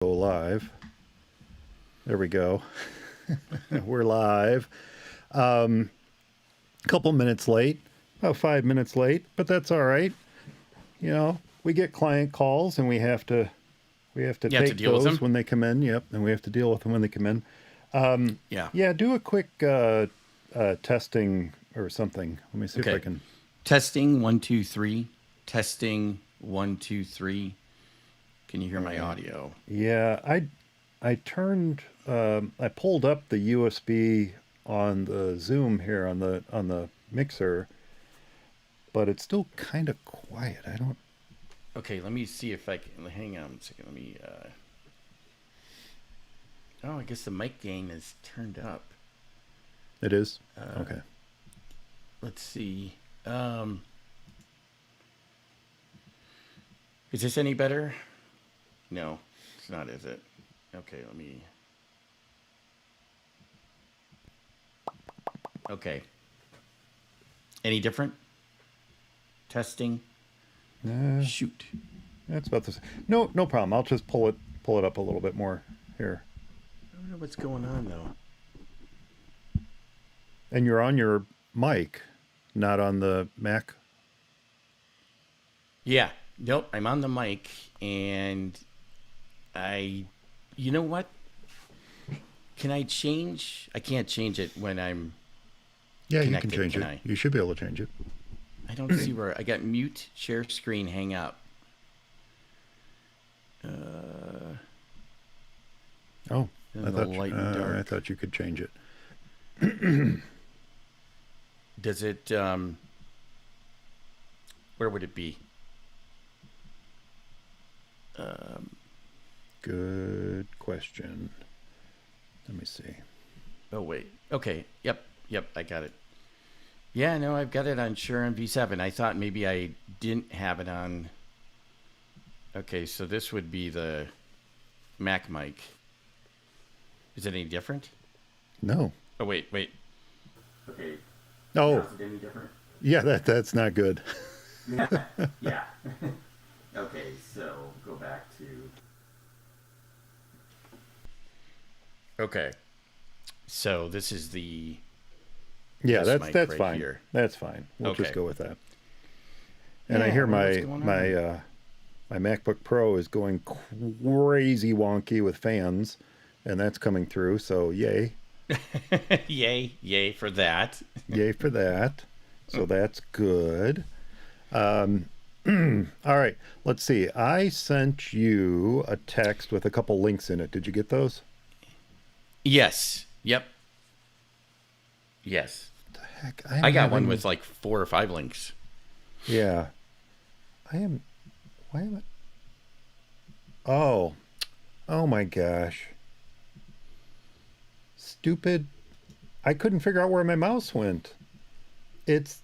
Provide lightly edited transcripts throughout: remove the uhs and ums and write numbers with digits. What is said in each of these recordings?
Go live. There we go. We're live. A couple minutes late, about 5 minutes late, but that's all right. You know, we get client calls and we have to take those when they come in. Yep, and we have to deal with them when they come in. Yeah. Do a quick testing or something. Let me see if I can. Testing 1 2 3. Testing 1 2 3. Can you hear my audio? Yeah, I turned I pulled up the USB on the Zoom here on the mixer, but it's still kind of quiet. I don't. Okay, let me see if I can. Hang on a second. Let me. Oh, I guess the mic gain is turned up. It is? Okay. Let's see. Is this any better? No, it's not, is it? Okay, let me... Okay. Any different? Testing? Shoot. That's about this. No problem. I'll just pull it up a little bit more here. I don't know what's going on, though. And you're on your mic, not on the Mac? Yeah. Nope, I'm on the mic, and you know what? Can I change? I can't change it when I'm connected. You can change it. You should be able to change it. I don't see where I got mute, share screen, hang up. I thought you could change it. Does it? Where would it be? Good question. Let me see. Oh, wait. Okay. Yep. I got it. Yeah, no, I've got it on Shure on V7. I thought maybe I didn't have it on. Okay, so this would be the Mac mic. Is it any different? No. Oh, wait. Okay. Oh. Is it any different? Yeah, that's not good. Yeah. Okay, so go back to... Okay. So this is the... Yeah, that's fine. Here. That's fine. We'll just go with that. And I hear my MacBook Pro is going crazy wonky with fans, and that's coming through, so yay. Yay for that. Yay for that. So that's good. All right, let's see. I sent you a text with a couple links in it. Did you get those? Yes. Yep. Yes. What the heck? I got one with like 4 or 5 links. Yeah. Why am I? Oh my gosh. Stupid. I couldn't figure out where my mouse went. It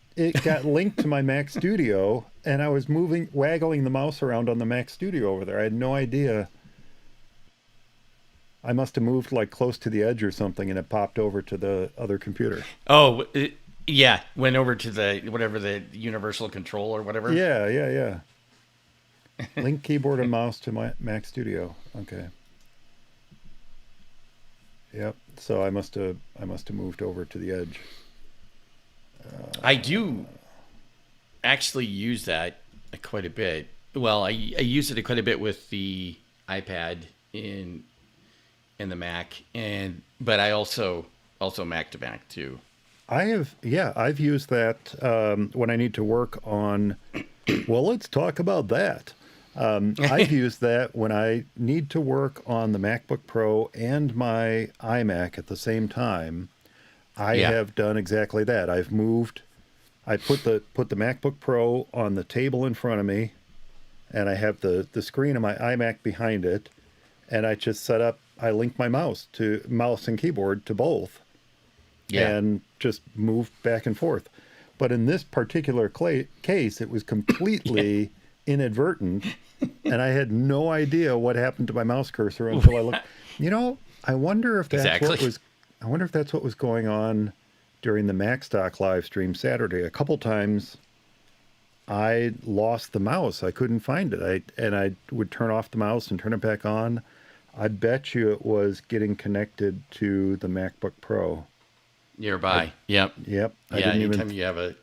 got linked to my Mac Studio, and I was waggling the mouse around on the Mac Studio over there. I had no idea. I must have moved like close to the edge or something, and it popped over to the other computer. Oh, yeah. Went over to the universal control or whatever. Yeah. Link keyboard and mouse to my Mac Studio. Okay. Yep. So I must have moved over to the edge. I do actually use that quite a bit. Well, I use it quite a bit with the iPad in the Mac, but I also Mac to Mac too. I've used that when I need to work on. Well, let's talk about that. I've used that when I need to work on the MacBook Pro and my iMac at the same time. I have done exactly that. I put the MacBook Pro on the table in front of me, and I have the screen of my iMac behind it, and I just I link my mouse and keyboard to both, and just move back and forth. But in this particular case, it was completely inadvertent, and I had no idea what happened to my mouse cursor until I looked. I wonder if that's what was going on during the MacStock live stream Saturday. A couple times I lost the mouse. I couldn't find it. I would turn off the mouse and turn it back on. I bet you it was getting connected to the MacBook Pro. Nearby. Yep. Yep. I Yeah. didn't even. Anytime you have a.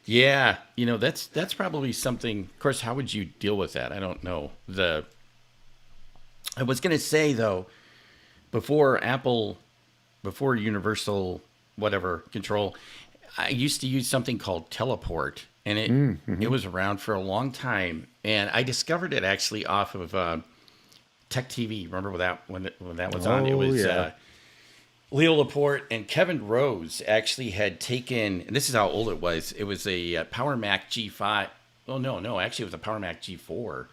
Yeah. That's probably something. Of course, how would you deal with that? I don't know. I was going to say, though, before Universal, whatever, control, I used to use something called Teleport, and it was around for a long time. And I discovered it actually off of Tech TV. Remember when that was on? It was yeah. Leo Laporte and Kevin Rose actually had taken, and this is how old it was. It was a Power Mac G5. Oh, no, actually it was a Power Mac G4.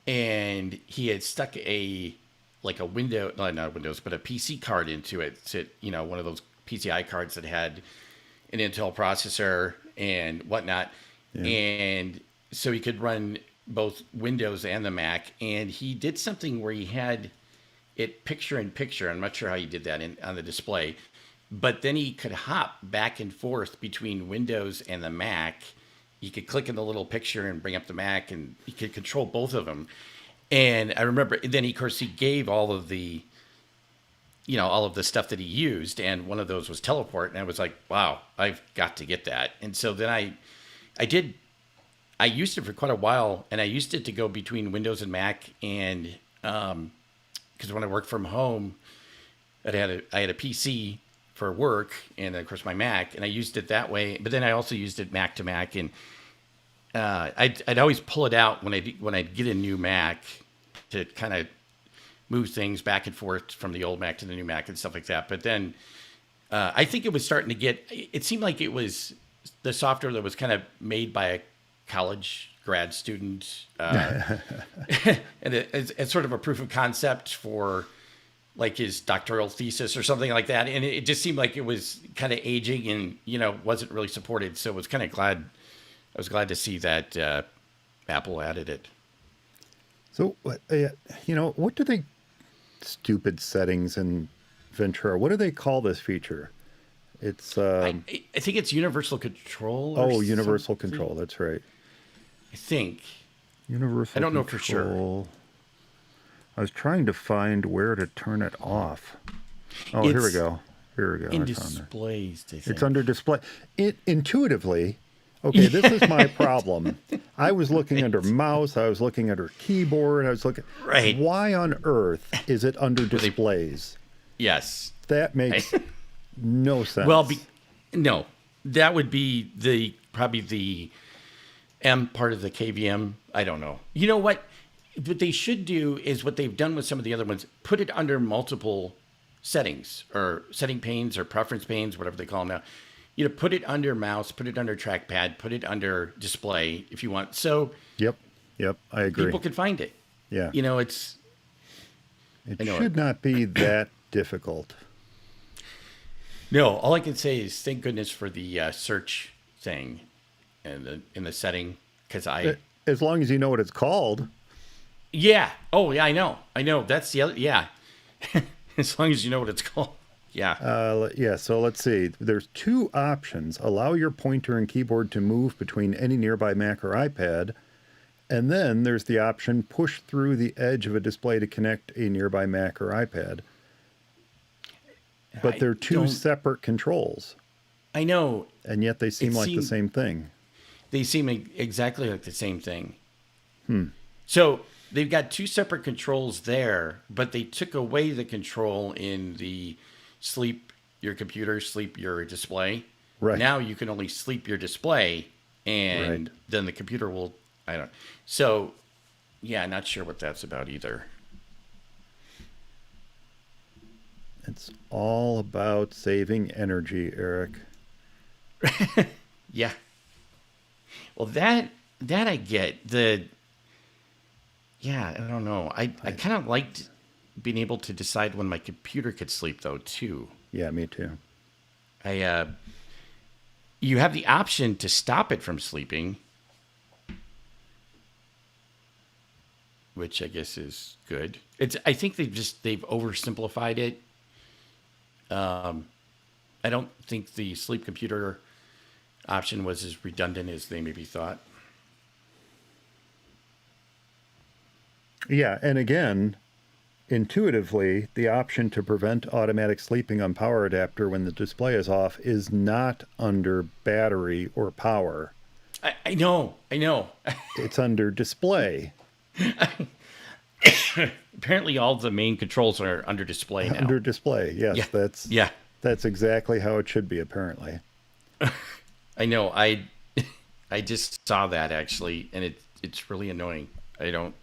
And he had stuck a window, not Windows, but a PC card into it. So one of those PCI cards that had an Intel processor and whatnot. Yeah. And so he could run both Windows and the Mac. And he did something where he had it picture in picture. I'm not sure how he did that on the display. But then he could hop back and forth between Windows and the Mac. You could click in the little picture and bring up the Mac, and you could control both of them. And I remember, then of course he gave all of the stuff that he used, and one of those was Teleport, and I was like, wow, I've got to get that. And so then I used it for quite a while, and I used it to go between Windows and Mac, and because when I worked from home, I had a PC for work, and of course my Mac, and I used it that way. But then I also used it Mac to Mac, and I'd always pull it out when I'd get a new Mac to kind of move things back and forth from the old Mac to the new Mac and stuff like that. But then I think it was starting to it seemed like it was the software that was kind of made by a college grad student, and it's sort of a proof of concept for like his doctoral thesis or something like that. And it just seemed like it was kind of aging and, wasn't really supported. So I was glad to see that Apple added it. So, what do they, stupid settings in Ventura, what do they call this feature? It's, I think it's universal control. Universal something. Control. That's right. I think. Universal I don't know Control. for sure. I was trying to find where to turn it off. Oh, here we go. In displays, they think. It's under display. Intuitively, okay, this is my problem. I was looking under mouse. I was looking under keyboard. I was looking. Right. Why on earth is it under displays? Yes. That makes no sense. Well, no, that would be probably the M part of the KVM. I don't know. You know what? What they should do is what they've done with some of the other ones, put it under multiple settings or setting panes or preference panes, whatever they call them now. Put it under mouse, put it under trackpad, put it under display if you want. So Yep, I agree. People can find it. Yeah. It should not be that difficult. No, all I can say is thank goodness for the search thing in the setting, because as long as you know what it's called. Yeah. Oh, yeah, I know. That's the other. Yeah. As long as you know what it's called. Yeah. So let's see. There's two options. Allow your pointer and keyboard to move between any nearby Mac or iPad. And then there's the option push through the edge of a display to connect a nearby Mac or iPad. But they're two separate controls. I know. And yet they seem like the same thing. They seem exactly like the same thing. So they've got two separate controls there, but they took away the control in the sleep your computer, sleep your display. Right. Now you can only sleep your display, and then the computer will, I don't know. So, yeah, not sure what that's about either. It's all about saving energy, Eric. Yeah. Well, that I get. Yeah, I don't know. I kind of liked being able to decide when my computer could sleep, though, too. Yeah, me too. You have the option to stop it from sleeping, which I guess is good. I think they've oversimplified it. I don't think the sleep computer option was as redundant as they maybe thought. Yeah, and again, intuitively, the option to prevent automatic sleeping on power adapter when the display is off is not under battery or power. I know. It's under display. Apparently, all the main controls are under display now. Under display, yes. Yeah. That's exactly how it should be, apparently. I know. I just saw that actually, and it's really annoying. I don't.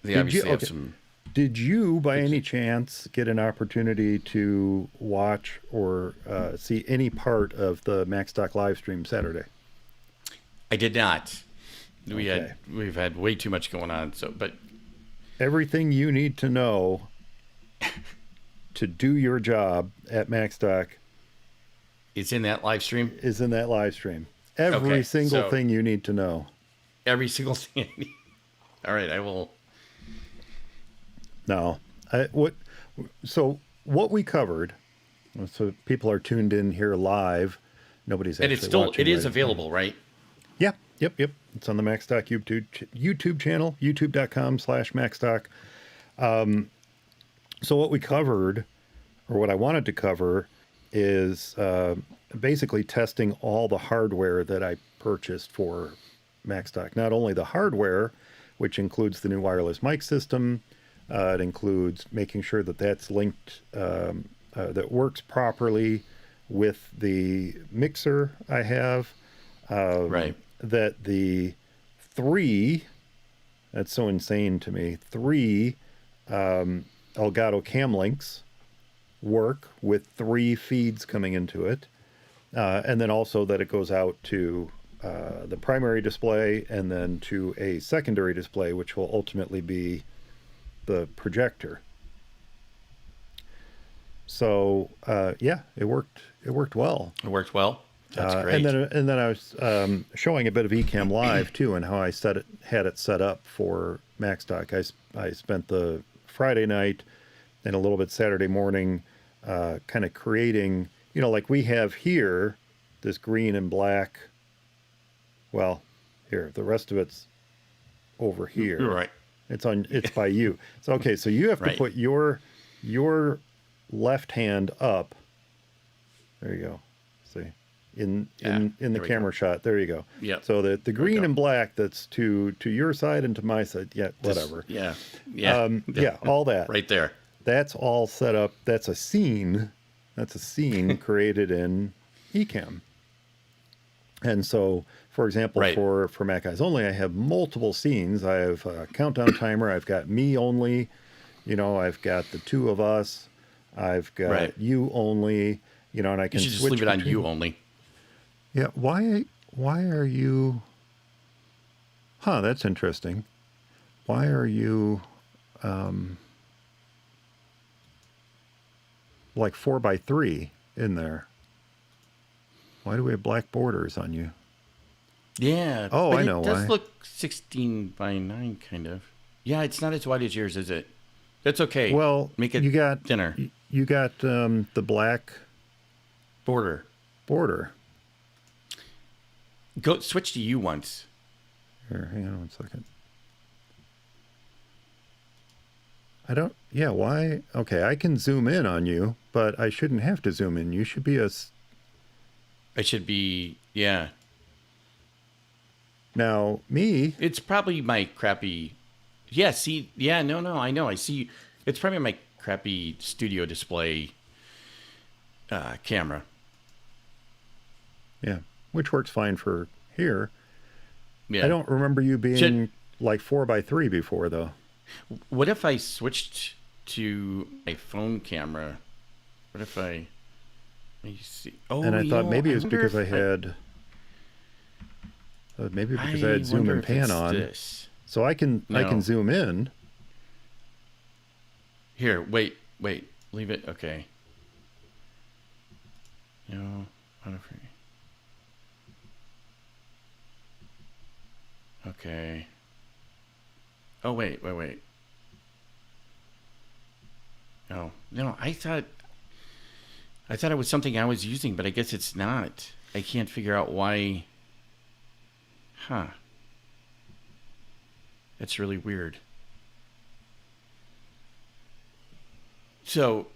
They obviously have some. Did you, by any chance, get an opportunity to watch or see any part of the MacStock live stream Saturday? I did not. Okay. We've had way too much going on. But everything you need to know to do your job at MacStock it's in that live stream. Is in that live stream. Every single thing you need to know. Every single thing. All right, I will. No, what we covered. So people are tuned in here live. Nobody's actually watching. It is available, right? Yeah. Yep. It's on the MacStock YouTube channel, youtube.com/MacStock. So what we covered, or what I wanted to cover, is basically testing all the hardware that I purchased for MacStock. Not only the hardware, which includes the new wireless mic system, it includes making sure that that's linked, that works properly with the mixer I have. Right. That the that's so insane to me, 3 Elgato cam links work with 3 feeds coming into it. And then also that it goes out to the primary display and then to a secondary display, which will ultimately be the projector. So it worked well. It worked well. That's great. And then I was showing a bit of Ecamm Live too, and how I had it set up for MacStock. I spent the Friday night and a little bit Saturday morning kind of creating, like we have here, this green and black. Well, here, the rest of it's over here. You're right. It's by you. So okay, so you have to put your left hand up. There you go. See? In the camera shot. There you go. Yeah. So the green and black that's to your side and to my side. Yeah, whatever. Yeah. All that. Right there. That's all set up. That's a scene. That's a scene created in Ecamm. And so, for example, for Mac Eyes Only, I have multiple scenes. I have a countdown timer. I've got me only. I've got the 2 of us. I've got you only. And I can switch. You should just leave it on you only. Yeah. Why are you? Huh. That's interesting. Why are you? Like 4x3 in there. Why do we have black borders on you? Yeah. Oh, I know why. It does look 16:9 kind of. Yeah, it's not as wide as yours, is it? That's okay. Well, make it thinner. You got the black border. Go switch to you once. Here, hang on 1 second. Why? Okay, I can zoom in on you, but I shouldn't have to zoom in. You should be I should be, yeah. Now, me... It's probably my crappy... Yeah, see, I know. I see. It's probably my crappy studio display camera. Yeah, which works fine for here. Yeah. I don't remember you being like 4x3 before, though. What if I switched to my phone camera? What if I... Let me see. Oh, and I thought maybe it was because I had... maybe because I had zoom and pan on. This. So I can zoom in. Here, wait. Leave it. Okay. Okay. Oh, wait. Oh, no, I thought it was something I was using, but I guess it's not. I can't figure out why. Huh. That's really weird. So,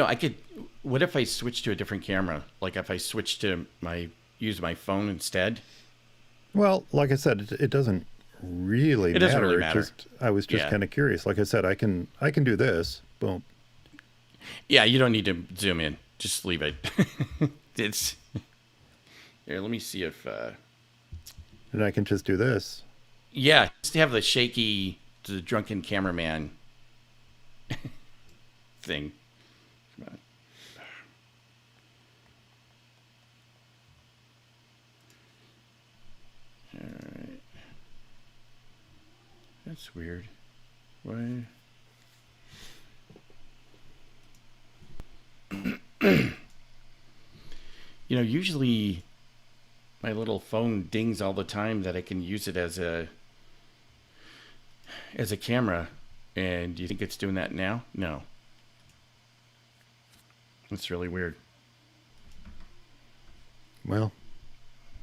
I could. What if I switch to a different camera? Like if I switch to use my phone instead? Well, like I said, it doesn't really It matter. doesn't really matter. I was just Yeah. kind of curious. Like I said, I can do this. Boom. Yeah, you don't need to zoom in. Just leave it. It's here. Let me see if. And I can just do this. Yeah, just have the drunken cameraman thing. Come on. All right. That's weird. Why? Usually my little phone dings all the time that I can use it as a camera. And do you think it's doing that now? No. That's really weird. Well,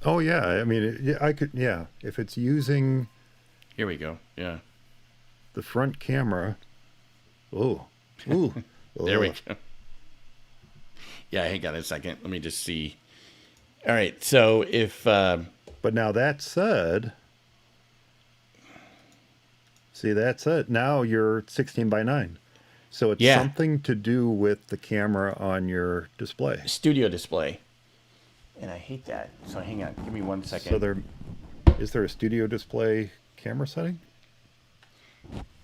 oh yeah. I mean, I could. Yeah, if it's using Here we go. Yeah. the front camera. Oh, ooh. There we go. Yeah, hang on a second. Let me just see. All right. So if But now that said, see, that's it. Now you're 16:9. So it's Yeah. something to do with the camera on your display. studio display, and I hate that. So hang on. Give me 1 second. So is there a studio display camera setting?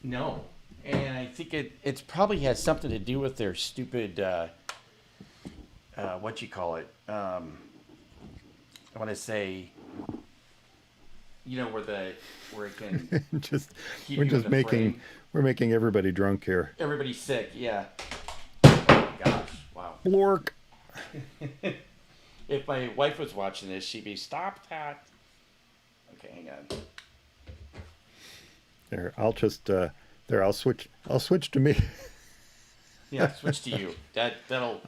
No, and I think it probably has something to do with their stupid what you call it. I want to say, where it can just keep we're you just in the making frame. we're making everybody drunk here. Everybody's sick. Yeah. Oh my gosh! Wow. Blork. If my wife was watching this, she'd be stop that. Okay, hang on. There, I'll just there. I'll switch to me. Yeah, switch to you. That'll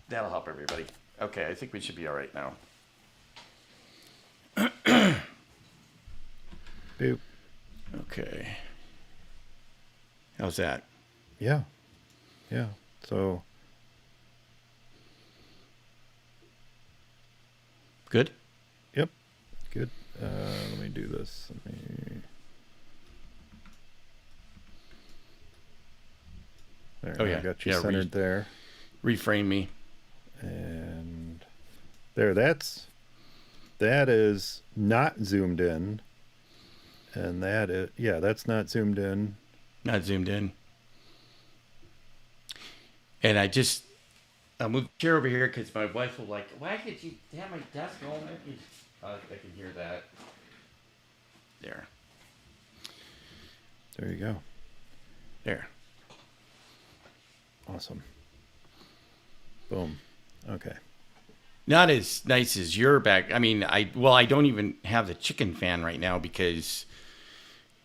help everybody. Okay, I think we should be all right now. Boop. Okay. How's that? Yeah. Yeah. So Good? yep. Good. Let me do this. There, Oh, yeah. I got you Yeah, centered there. Reframe me. And there, that is not zoomed in. And that's not zoomed in. Not zoomed in. And I'll move the chair over here because my wife will like, why could you have my desk going? I can hear that. There. There you go. There. Awesome. Boom. Okay. Not as nice as your back. I mean, I don't even have the chicken fan right now because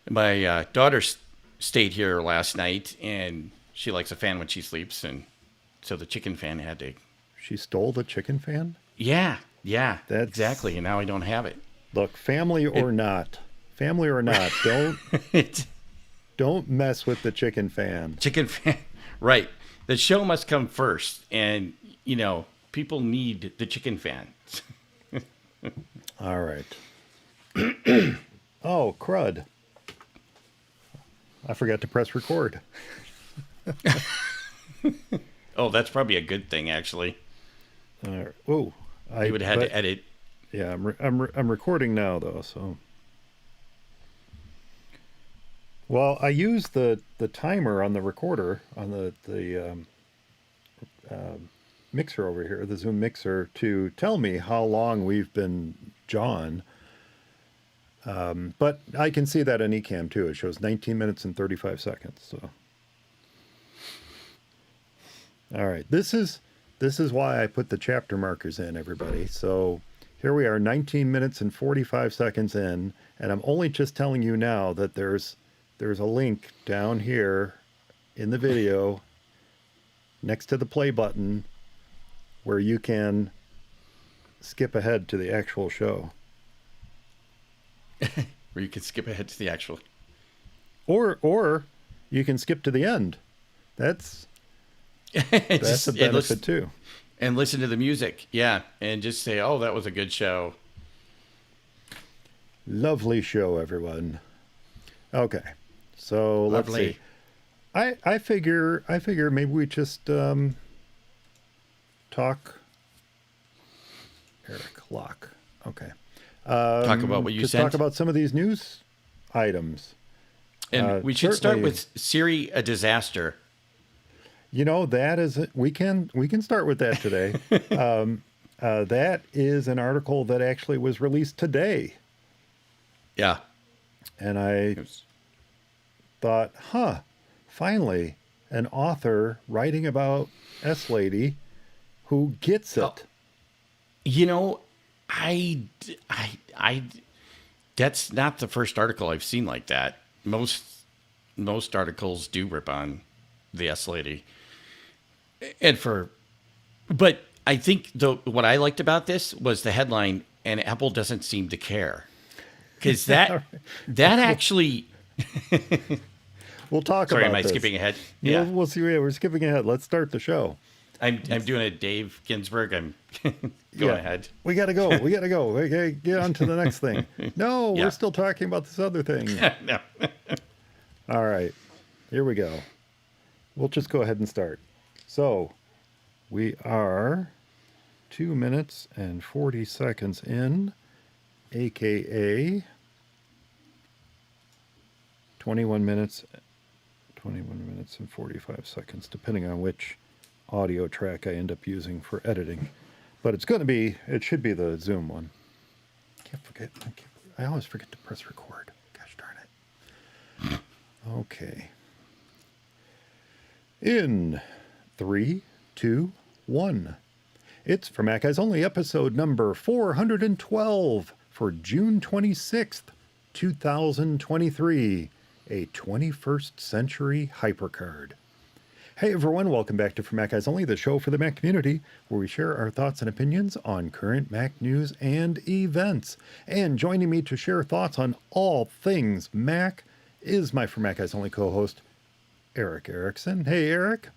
my daughter stayed here last night and she likes a fan when she sleeps, and so the chicken fan had to. She stole the chicken fan? Yeah, That's- exactly. And now I don't have it. Look, family or not, don't mess with the chicken fan. Chicken fan, right? The show must come first, and people need the chicken fan. All right. Oh, crud. I forgot to press record. Oh, that's probably a good thing, actually. Oh, You would have had to edit. Yeah, I'm recording now though, so. Well, I use the timer on the recorder on the mixer over here, the Zoom mixer, to tell me how long we've been John. But I can see that on Ecamm too. It shows 19 minutes and 35 seconds. So, all right, this is why I put the chapter markers in, everybody. So here we are, 19 minutes and 45 seconds in, and I'm only just telling you now that there's a link down here in the video next to the play button where you can skip ahead to the actual show. where you can skip ahead to the actual. Or you can skip to the end. That's a benefit too. And listen to the music. Yeah. And just say, oh, that was a good show. Lovely show, everyone. Okay. So let's see. I figure maybe we just talk. Eric Locke. Okay. Talk about what you just sent. Talk about some of these news items. And we should start with Siri, a disaster. You know, that is we can start with that today. That is an article that actually was released today. Yeah. And I thought, finally, an author writing about S-Lady who gets it. You know, I that's not the first article I've seen like that. Most articles do rip on the S-Lady. But I think what I liked about this was the headline, and Apple doesn't seem to care. Because that actually... We'll talk Sorry, about am I this. skipping ahead? Yeah. We'll see. Yeah, we're skipping ahead. Let's start the show. I'm doing a Dave Ginsburg. I'm going ahead. We got to go. Okay, get on to the next thing. No, we're still talking about this other thing. No. All right. Here we go. We'll just go ahead and start. So we are 2 minutes and 40 seconds in, aka 21 minutes and 45 seconds, depending on which audio track I end up using for editing. But it should be the Zoom one. I always forget to press record. Gosh darn it. Okay. In 3, 2, 1. It's For Mac Guys Only, episode number 412 for June 26th, 2023. A 21st century HyperCard. Hey everyone, welcome back to For Mac Guys Only, the show for the Mac community, where we share our thoughts and opinions on current Mac news and events. And joining me to share thoughts on all things Mac is my For Mac Guys Only co-host, Eric Erickson. Hey Eric.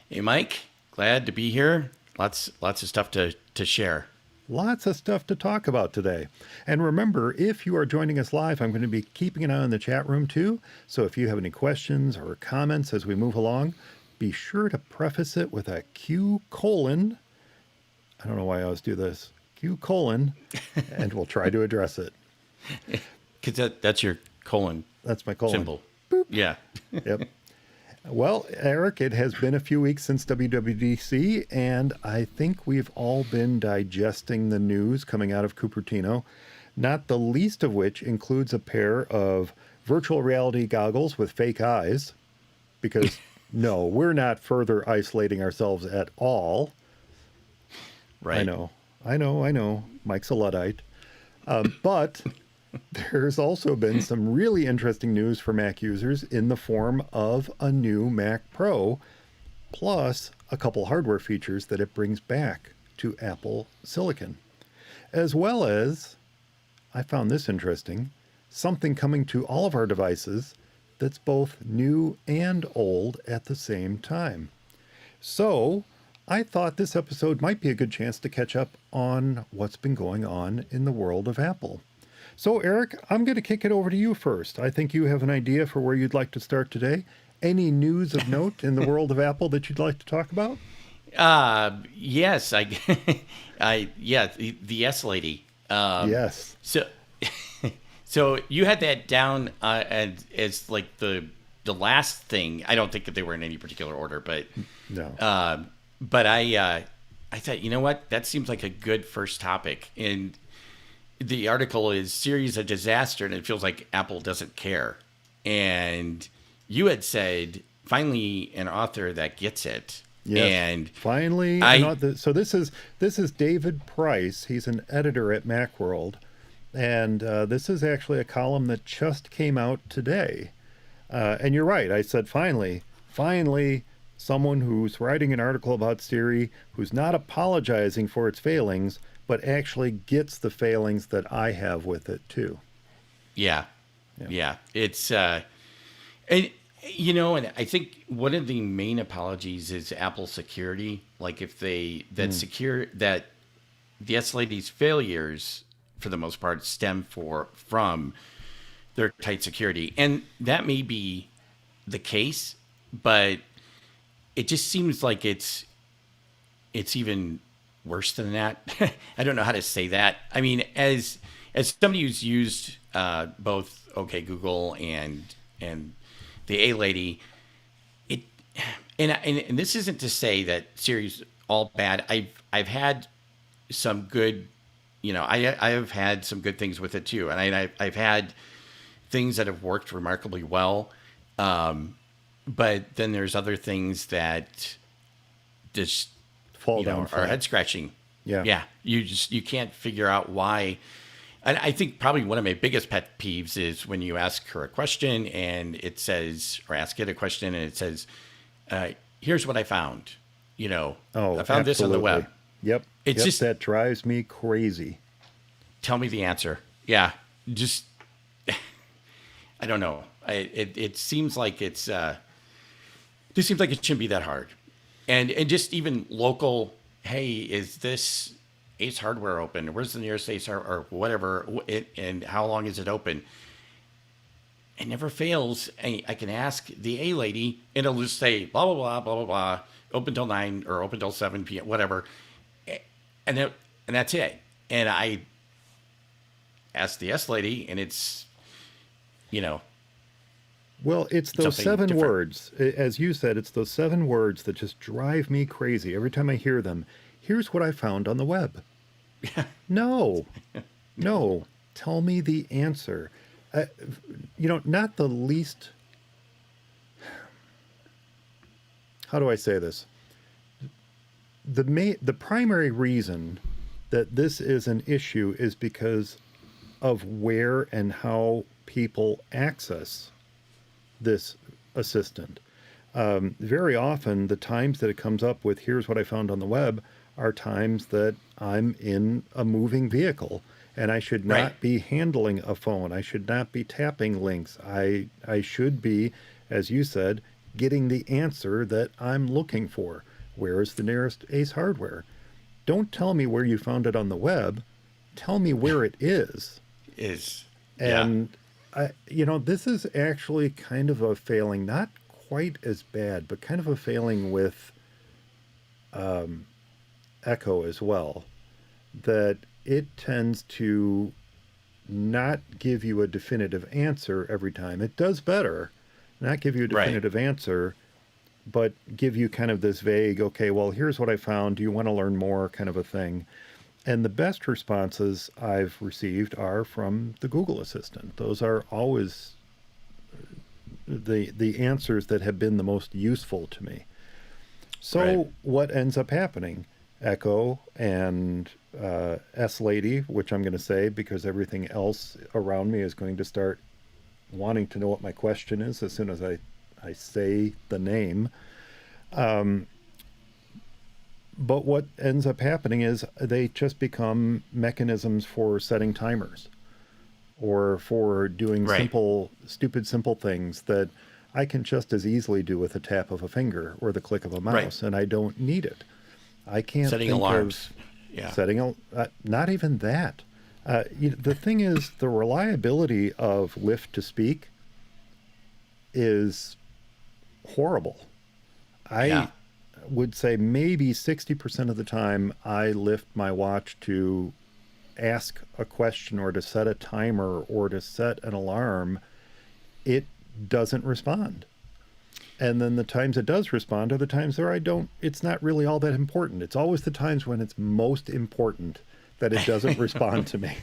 Hey Mike, glad to be here. Lots of stuff to share. Lots of stuff to talk about today. And remember, if you are joining us live, I'm going to be keeping an eye on the chat room too. So if you have any questions or comments as we move along, be sure to preface it with a Q:. I don't know why I always do this. Q:, and we'll try to address it. Because that's your colon. That's my colon. Symbol. Boop. Yeah. Yep. Well, Eric, it has been a few weeks since WWDC, and I think we've all been digesting the news coming out of Cupertino, not the least of which includes a pair of virtual reality goggles with fake eyes, because no, we're not further isolating ourselves at all. Right. I know. Mike's a Luddite. But there's also been some really interesting news for Mac users in the form of a new Mac Pro, plus a couple hardware features that it brings back to Apple Silicon. As well as, I found this interesting, something coming to all of our devices that's both new and old at the same time. So I thought this episode might be a good chance to catch up on what's been going on in the world of Apple. So Eric, I'm going to kick it over to you first. I think you have an idea for where you'd like to start today. Any news of note in the world of Apple that you'd like to talk about? Yes, the S-Lady. Yes. So you had that down as like the last thing. I don't think that they were in any particular order, but no. But I thought, you know what? That seems like a good first topic. And the article is Siri's a disaster, and it feels like Apple doesn't care. And you had said, finally, an author that gets it. Yes, and finally. So this is David Price. He's an editor at Macworld. And this is actually a column that just came out today. And you're right. I said, finally, someone who's writing an article about Siri, who's not apologizing for its failings, but actually gets the failings that I have with it too. Yeah. Yeah. Yeah. It's, and, and I think one of the main apologies is Apple security. Like if that the S lady's failures, for the most part, stem from their tight security. And that may be the case, but it just seems like it's even worse than that. I don't know how to say that. I mean, as somebody who's used both OK Google and the A lady, it and this isn't to say that Siri's all bad. I've had some good, I have had some good things with it too, and I've had things that have worked remarkably well. But then there's other things that just Fall down are flat. head scratching. Yeah. Yeah. You can't figure out why. And I think probably one of my biggest pet peeves is when you ask her a question and it says, or ask it a question and it says, here's what I found. I found this on the web. Yep. It's just, that drives me crazy. tell me the answer. Yeah. Just, I don't know. It seems like it shouldn't be that hard. And just even local, hey, is this Ace Hardware open? Where's the nearest Ace or whatever? And how long is it open? It never fails. I can ask the A lady, and it'll just say blah blah blah blah blah blah, open till 9 or open till 7 p.m. whatever, and that's it. And I asked the S lady, and it's, Well, it's those something 7 different. words. As you said, it's those 7 words that just drive me crazy every time I hear them. Here's what I found on the web. No. No. Tell me the answer. Not the least. How do I say this? The primary reason that this is an issue is because of where and how people access this assistant. Very often, the times that it comes up with "here's what I found on the web" are times that I'm in a moving vehicle and I should not Right. be handling a phone. I should not be tapping links. I should be, as you said, getting the answer that I'm looking for. Where is the nearest Ace Hardware? Don't tell me where you found it on the web. Tell me where it is. Yeah. And this is actually kind of a failing, not quite as bad, but kind of a failing with Echo as well, that it tends to not give you a definitive answer every time. It does better, not give you a Right. definitive answer, but give you kind of this vague, okay, well, here's what I found. Do you want to learn more kind of a thing? And the best responses I've received are from the Google Assistant. Those are always the answers that have been the most useful to me. So Right. what ends up happening? Echo and S Lady, which I'm going to say because everything else around me is going to start wanting to know what my question is as soon as I say the name. But what ends up happening is they just become mechanisms for setting timers or for doing Right. stupid simple things that I can just as easily do with a tap of a finger or the click of a mouse, Right. and I don't need it. I can't Setting think alarms. of Yeah. setting not even that. The thing is, the reliability of lift to speak is horrible. I Yeah. would say maybe 60% of the time I lift my watch to ask a question or to set a timer or to set an alarm, it doesn't respond. And then the times it does respond are the times where it's not really all that important. It's always the times when it's most important that it doesn't respond to me.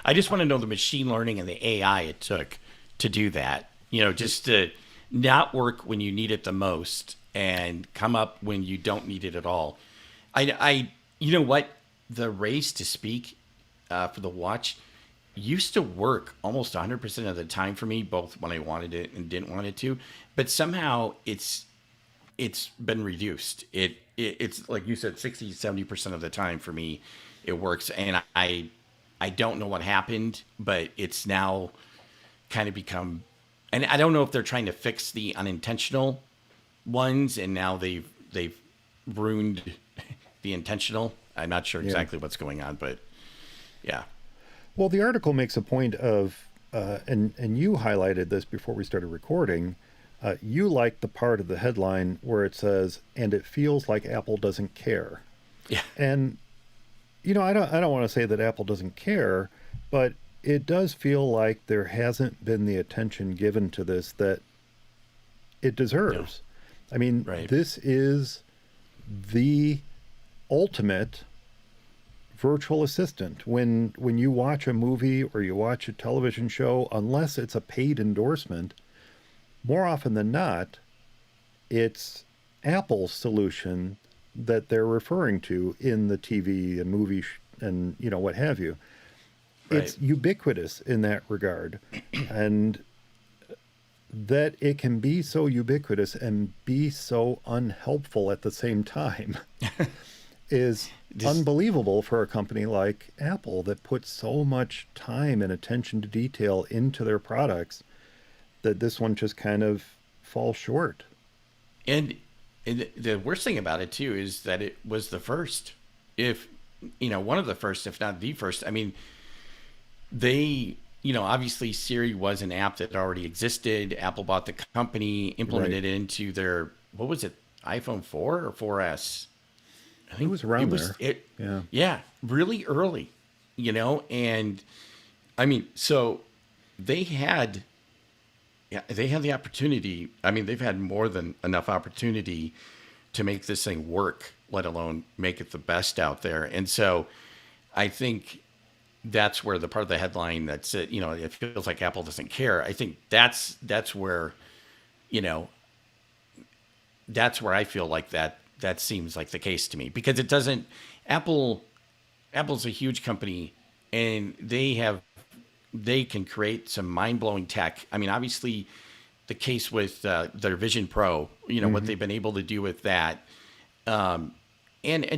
I just want to know the machine learning and the AI it took to do that. Just to not work when you need it the most and come up when you don't need it at all. You know what? The raise to speak for the watch used to work almost 100% of the time for me, both when I wanted it and didn't want it to. But somehow it's been reduced. It's like you said, 60, 70% of the time for me, it works. And I don't know what happened, but it's now kind of become, and I don't know if they're trying to fix the unintentional ones, and now they've ruined the intentional. I'm not sure exactly what's going on, but yeah. Well, the article makes a point of, and you highlighted this before we started recording. You like the part of the headline where it says, "And it feels like Apple doesn't care." Yeah. And I don't want to say that Apple doesn't care, but it does feel like there hasn't been the attention given to this that it deserves. No. I mean, This is the ultimate virtual assistant. When you watch a movie or you watch a television show, unless it's a paid endorsement, more often than not, it's Apple's solution that they're referring to in the TV and movie and what have you. Right. It's ubiquitous in that regard, and that it can be so ubiquitous and be so unhelpful at the same time is unbelievable for a company like Apple that puts so much time and attention to detail into their products, that this one just kind of falls short. And the worst thing about it too is that it was the first, one of the first, if not the first. I mean, they, obviously Siri was an app that already existed. Apple bought the company, implemented it into their, what was it, iPhone 4 or 4S? I think it was around there. Yeah, really early, and I mean, so they had the opportunity. I mean, they've had more than enough opportunity to make this thing work, let alone make it the best out there. And so I think that's where the part of the headline that's it, it feels like Apple doesn't care. I think that's where, that's where I feel like that seems like the case to me, because it doesn't, Apple's a huge company, and they can create some mind-blowing tech. I mean, obviously the case with their Vision Pro, what they've been able to do with that, and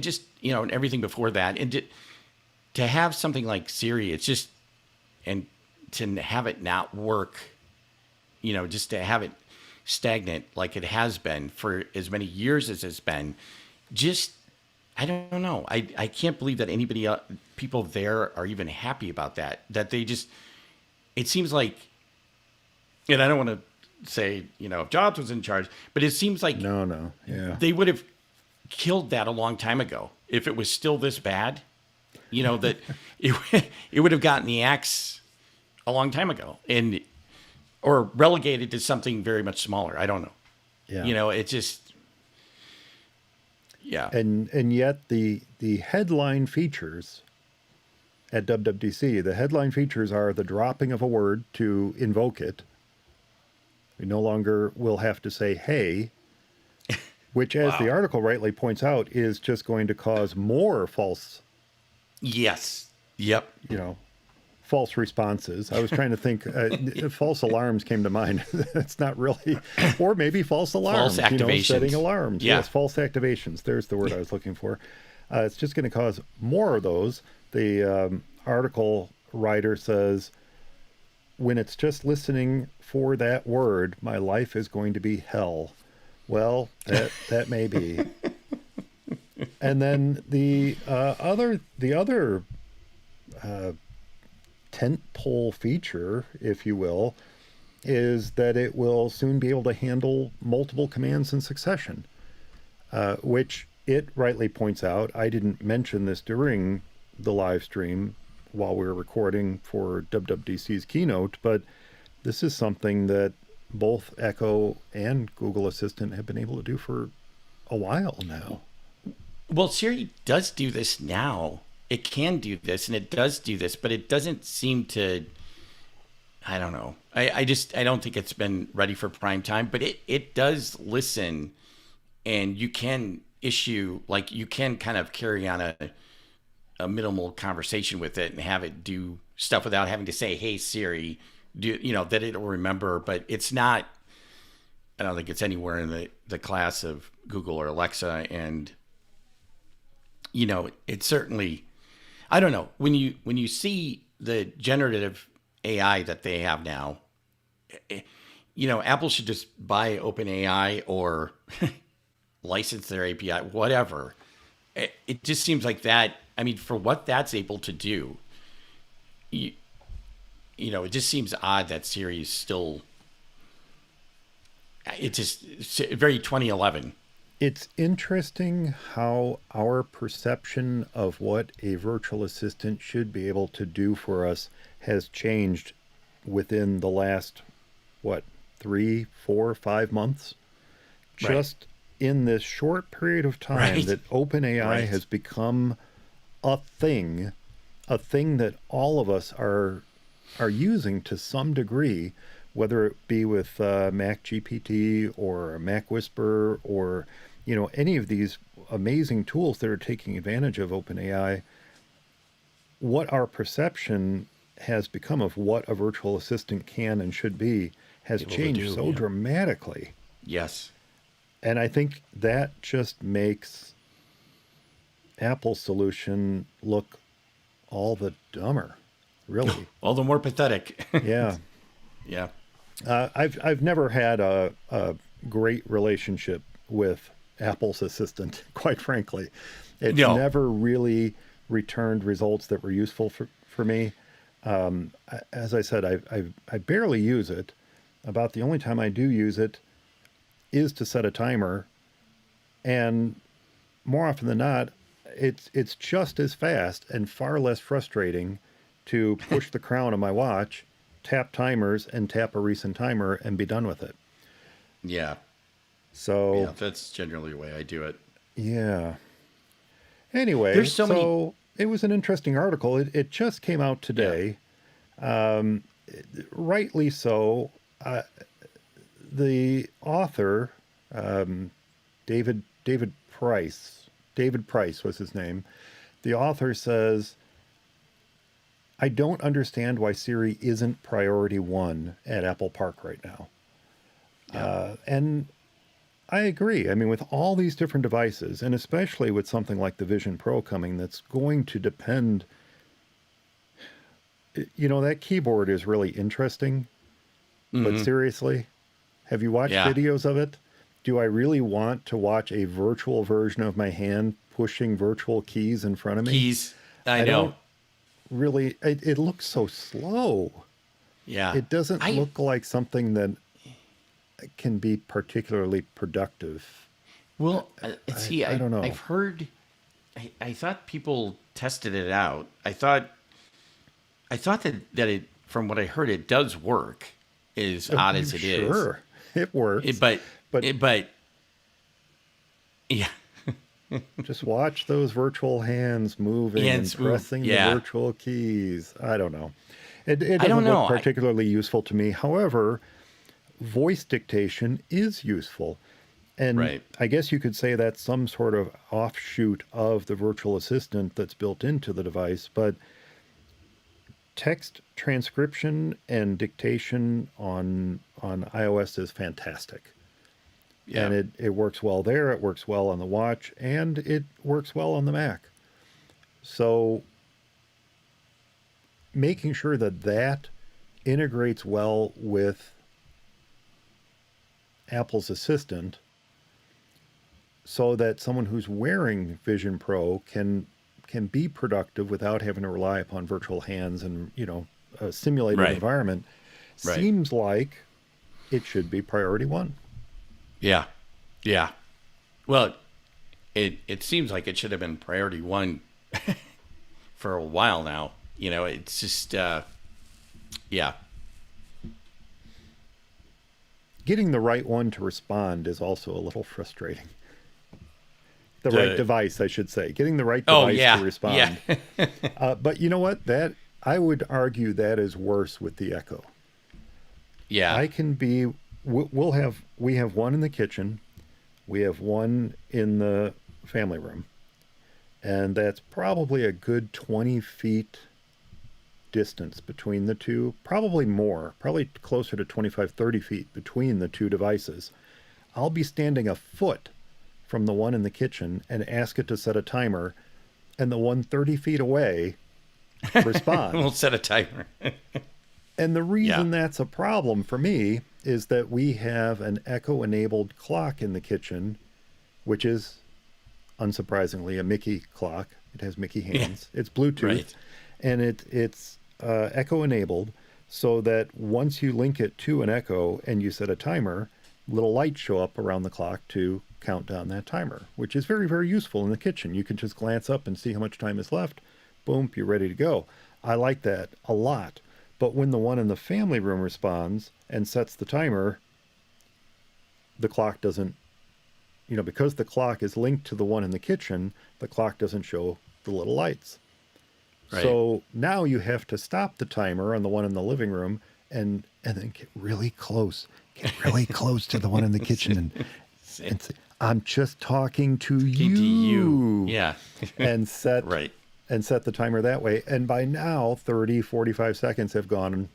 just, and everything before that. And to have something like Siri, it's just, and to have it not work, just to have it stagnant like it has been for as many years as it's been, just, I don't know. I can't believe that anybody else, people there are even happy about that they just, it seems like, and I don't want to say, if Jobs was in charge, but it seems like they would have killed that a long time ago if it was still this bad, that it would have gotten the axe a long time ago, or relegated to something very much smaller. I don't know. Yeah. It just, yeah. And yet the headline features at WWDC, the headline features are the dropping of a word to invoke it. We no longer will have to say, hey, which, as the article rightly points out, is just going to cause more false. Yes. Yep. False responses. I was trying to think, false alarms came to mind. That's not really, or maybe false alarms. False activations. Setting alarms. Yeah. Yes, false activations. There's the word I was looking for. It's just going to cause more of those. The article writer says, when it's just listening for that word, my life is going to be hell. Well, that may be. And then the other tentpole feature, if you will, is that it will soon be able to handle multiple commands in succession, which it rightly points out. I didn't mention this during the live stream while we were recording for WWDC's keynote, but this is something that both Echo and Google Assistant have been able to do for a while now. Well, Siri does do this now. It can do this, and it does do this, but it doesn't seem to, I don't know. I don't think it's been ready for prime time, but it does listen, and you can issue, like, you can kind of carry on a minimal conversation with it and have it do stuff without having to say, hey, Siri, that it'll remember. But it's not, I don't think it's anywhere in the class of Google or Alexa. And, it's certainly, I don't know. When you see the generative AI that they have now, Apple should just buy OpenAI or license their API, whatever. It just seems like that. I mean, for what that's able to do, it just seems odd that Siri is still. It's very 2011. It's interesting how our perception of what a virtual assistant should be able to do for us has changed within the last, 3, 4, 5 months? Right. Just in this short period of time Right. that OpenAI Right. has become a thing that all of us are using to some degree, whether it be with Mac GPT or Mac Whisper or any of these amazing tools that are taking advantage of OpenAI. What our perception has become of what a virtual assistant can and should be has Able to changed do, so yeah. dramatically. Yes. And I think that just makes Apple's solution look all the dumber, really. All the more pathetic. Yeah. Yeah. I've never had a great relationship with Apple's assistant, quite frankly. It's No. never really returned results that were useful for me. As I said, I barely use it. About the only time I do use it is to set a timer, and more often than not, it's just as fast and far less frustrating to push the crown on my watch, tap timers, and tap a recent timer and be done with it. Yeah. So Yeah. That's generally the way I do it. yeah. Anyway, There's so many. it was an interesting article. It just came out today. Rightly so. The author, David Price was his name. The author says, I don't understand why Siri isn't priority one at Apple Park right now. Yeah. And I agree. I mean, with all these different devices, and especially with something like the Vision Pro coming, that's going to depend. That keyboard is really interesting, but seriously, have you watched Yeah. videos of it? Do I really want to watch a virtual version of my hand pushing virtual keys in front of me? Keys. I know. don't really, it looks so slow. Yeah. It doesn't I- look like something that can be particularly productive. Well, see, I don't know. I've heard. I thought people tested it out. I thought that it, from what I heard, it does work. As odd as it is, Sure, it works. but yeah, Just watch those virtual hands moving Hands and move, pressing yeah. the virtual keys. I don't know. It doesn't don't know. look particularly useful to me. However, voice dictation is useful. And Right. I guess you could say that's some sort of offshoot of the virtual assistant that's built into the device. But text transcription and dictation on iOS is fantastic. yeah. And it works well there, it works well on the watch, and it works well on the Mac. So making sure that integrates well with Apple's Assistant so that someone who's wearing Vision Pro can be productive without having to rely upon virtual hands and, a simulated Right. environment Right. seems like it should be priority one. Yeah. Yeah. Well, it seems like it should have been priority one for a while now. It's just, yeah. Getting the right one to respond is also a little frustrating. The right device, I should say. Getting the right Oh, device yeah. to respond. Yeah. But you know what? That I would argue that is worse with the Echo. Yeah. I can be. We have one in the kitchen. We have one in the family room, and that's probably a good 20 feet distance between the two. Probably more. Probably closer to 25, 30 feet between the two devices. I'll be standing a foot from the one in the kitchen and ask it to set a timer, and the one 30 feet away responds. We'll set a timer. And the reason Yeah. that's a problem for me is that we have an Echo-enabled clock in the kitchen, which is, unsurprisingly, a Mickey clock. It has Mickey hands. It's Bluetooth, Right. and it's Echo-enabled, so that once you link it to an Echo and you set a timer, little lights show up around the clock to count down that timer, which is very, very useful in the kitchen. You can just glance up and see how much time is left. Boom, you're ready to go. I like that a lot. But when the one in the family room responds and sets the timer, the clock doesn't, because the clock is linked to the one in the kitchen, the clock doesn't show the little lights. Right. So now you have to stop the timer on the one in the living room and then get really close to the one in the kitchen and say, I'm just talking to you. Yeah. and set Right. and set the timer that way. And by now, 30, 45 seconds have gone,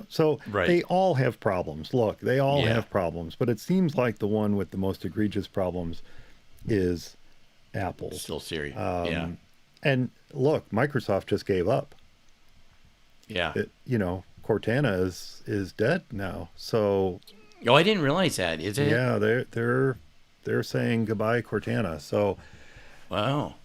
so Right. they all have problems. Look, they all Yeah. have problems, but it seems like the one with the most egregious problems is Apple. Still Siri. Um, Yeah. And look, Microsoft just gave up. Yeah. Cortana is dead now. So Oh, I didn't realize that. Is it? yeah, they're saying goodbye, Cortana. So Wow.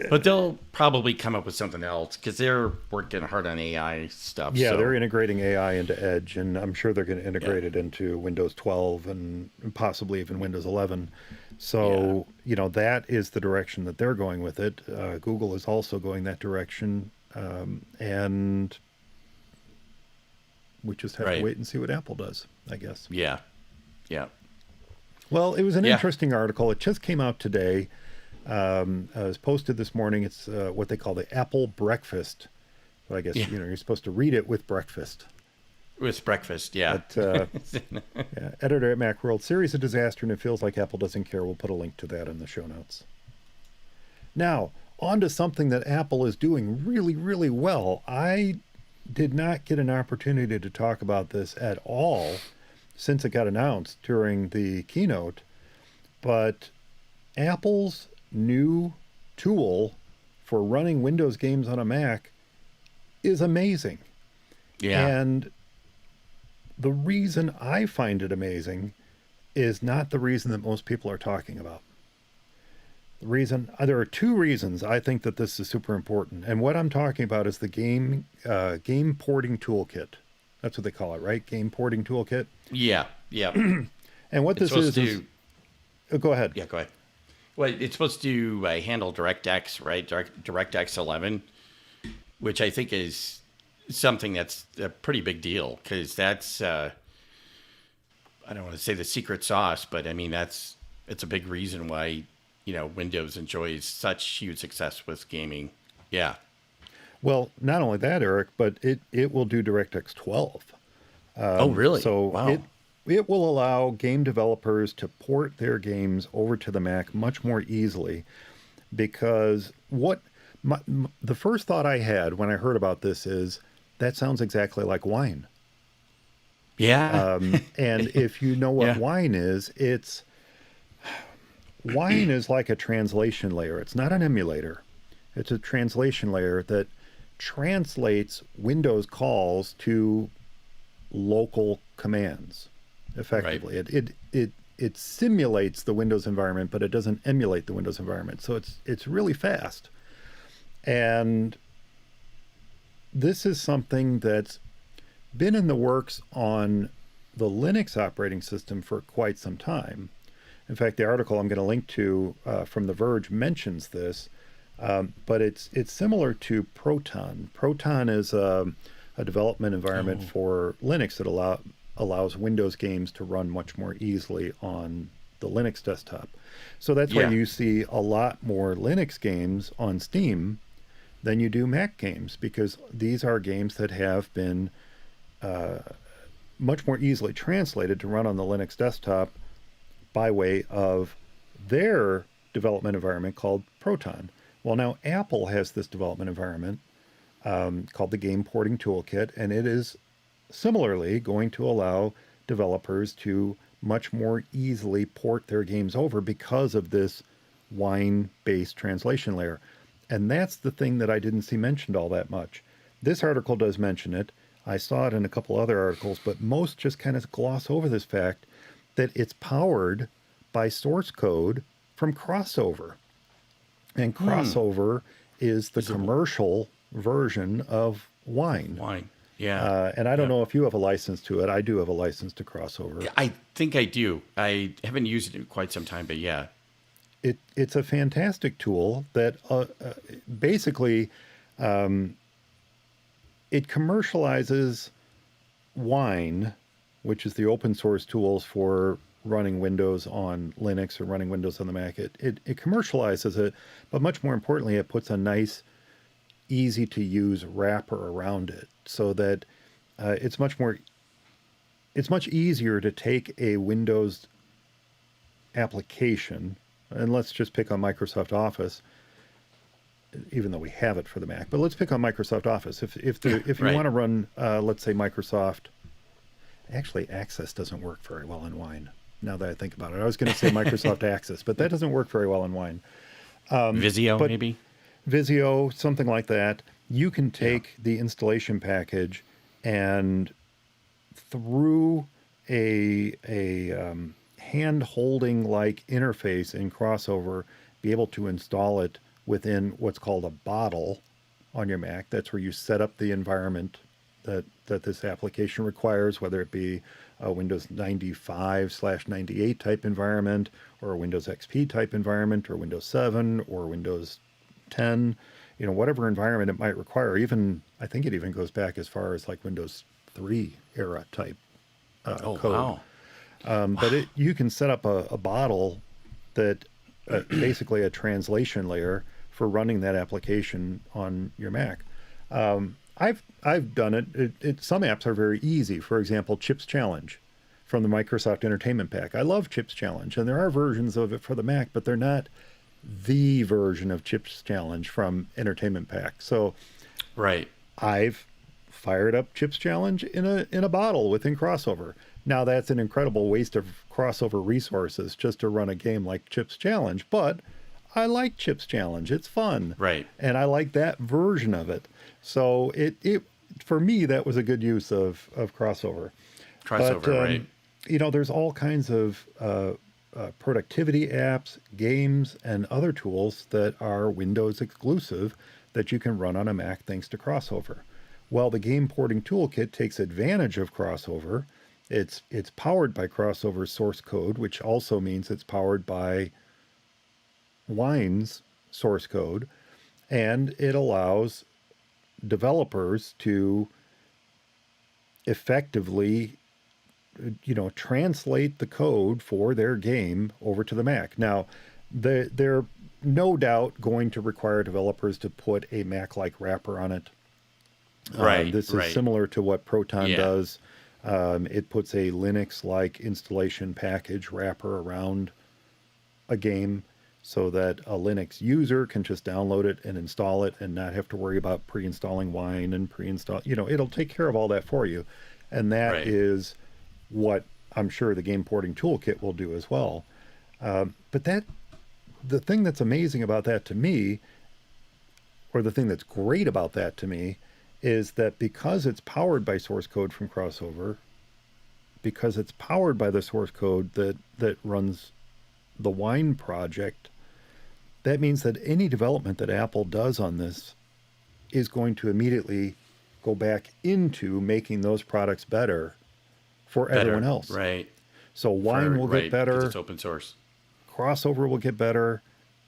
But they'll probably come up with something else because they're working hard on AI stuff. yeah, so. they're integrating AI into Edge, and I'm sure they're going to integrate it into Windows 12 and possibly even Windows 11. So, that is the direction that they're going with it. Google is also going that direction. And we just have to wait and see what Apple does, I guess. Yeah. Yeah. Well, it was an Yeah. interesting article. It just came out today. It was posted this morning. It's what they call the Apple Breakfast. So I guess, you're supposed to read it with breakfast. With breakfast, yeah. But, editor at Macworld, Siri's a disaster and it feels like Apple doesn't care. We'll put a link to that in the show notes. Now, on to something that Apple is doing really, really well. I did not get an opportunity to talk about this at all since it got announced during the keynote, but Apple's new tool for running Windows games on a Mac is amazing. Yeah. And the reason I find it amazing is not the reason that most people are talking about. There are two reasons I think that this is super important. And what I'm talking about is the Game Porting Toolkit. That's what they call it, right? Game Porting Toolkit. Yeah. Yeah. And what this is oh, go ahead. Yeah, go ahead. Well, it's supposed to handle DirectX, right? DirectX 11, which I think is something that's a pretty big deal because that's, I don't want to say the secret sauce, but I mean, it's a big reason why, Windows enjoys such huge success with gaming. Yeah. Well, not only that, Eric, but it will do DirectX 12. Oh, really? So wow. It will allow game developers to port their games over to the Mac much more easily, because the first thought I had when I heard about this is that sounds exactly like wine. Yeah. And if you know what wine is, wine is like a translation layer. It's not an emulator. It's a translation layer that translates Windows calls to local commands effectively. Right. It simulates the Windows environment, but it doesn't emulate the Windows environment. So it's really fast. And this is something that's been in the works on the Linux operating system for quite some time. In fact, the article I'm going to link to from The Verge mentions this, but it's similar to Proton. Proton is a development environment for Linux that allows Windows games to run much more easily on the Linux desktop. So that's why you see a lot more Linux games on Steam than you do Mac games, because these are games that have been much more easily translated to run on the Linux desktop by way of their development environment called Proton. Well, now Apple has this development environment called the Game Porting Toolkit, and it is similarly going to allow developers to much more easily port their games over because of this Wine-based translation layer. And that's the thing that I didn't see mentioned all that much. This article does mention it. I saw it in a couple other articles, but most just kind of gloss over this fact that it's powered by source code from Crossover. And Crossover is the commercial version of Wine. Wine. Yeah. And I don't know if you have a license to it. I do have a license to Crossover. I think I do. I haven't used it in quite some time, but yeah. It's a fantastic tool that basically it commercializes Wine, which is the open source tools for running Windows on Linux or running Windows on the Mac. It commercializes it, but much more importantly, it puts a nice, easy to use wrapper around it so that it's much easier to take a Windows application, and let's just pick on Microsoft Office, even though we have it for the Mac, but let's pick on Microsoft Office. If you Right. want to run, let's say Microsoft, actually Access doesn't work very well in Wine. Now that I think about it, I was going to say Microsoft Access, but that doesn't work very well in Wine. Visio, but- maybe? Visio, something like that. You can take the installation package and through a hand-holding like interface in Crossover, be able to install it within what's called a bottle on your Mac. That's where you set up the environment that this application requires, whether it be a Windows 95/98 type environment, or a Windows XP type environment, or Windows 7, or Windows 10, whatever environment it might require. Even, I think it even goes back as far as like Windows 3 era type code. Wow. But you can set up a bottle that basically a translation layer for running that application on your Mac. I've done it. Some apps are very easy. For example, Chips Challenge from the Microsoft Entertainment Pack. I love Chips Challenge, and there are versions of it for the Mac, but they're not the version of Chips Challenge from Entertainment Pack. So Right. I've fired up Chips Challenge in a bottle within Crossover. Now that's an incredible waste of Crossover resources just to run a game like Chips Challenge, but I like Chips Challenge. It's fun. Right. And I like that version of it. So it for me, that was a good use of Crossover. Right. There's all kinds of productivity apps, games, and other tools that are Windows exclusive that you can run on a Mac thanks to Crossover. Well, the Game Porting Toolkit takes advantage of Crossover. It's powered by Crossover source code, which also means it's powered by Wine's source code, and it allows developers to effectively translate the code for their game over to the Mac. Now, they're no doubt going to require developers to put a Mac-like wrapper on it. Right. This is similar to what Proton Yeah. does. It puts a Linux-like installation package wrapper around a game so that a Linux user can just download it and install it and not have to worry about pre-installing Wine and it'll take care of all that for you. And that is what I'm sure the Game Porting Toolkit will do as well. But the thing that's amazing about that to me, or the thing that's great about that to me, is that because it's powered by source code from Crossover, because it's powered by the source code that runs the Wine project, that means that any development that Apple does on this is going to immediately go back into making those products better for everyone else. Right. So Wine will get better. 'Cause it's open source. Crossover will get better.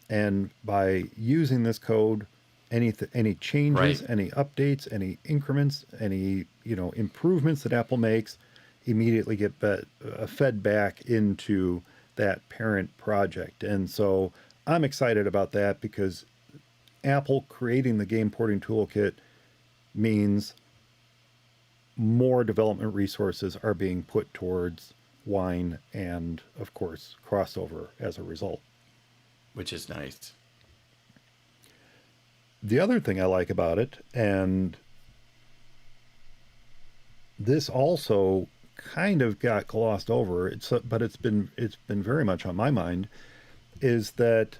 And by using this code, any changes, any updates, any increments, any improvements that Apple makes immediately get fed back into that parent project. And so I'm excited about that because Apple creating the Game Porting Toolkit means more development resources are being put towards Wine and, of course, Crossover as a result. Which is nice. The other thing I like about it, and this also kind of got glossed over, but it's been very much on my mind, is that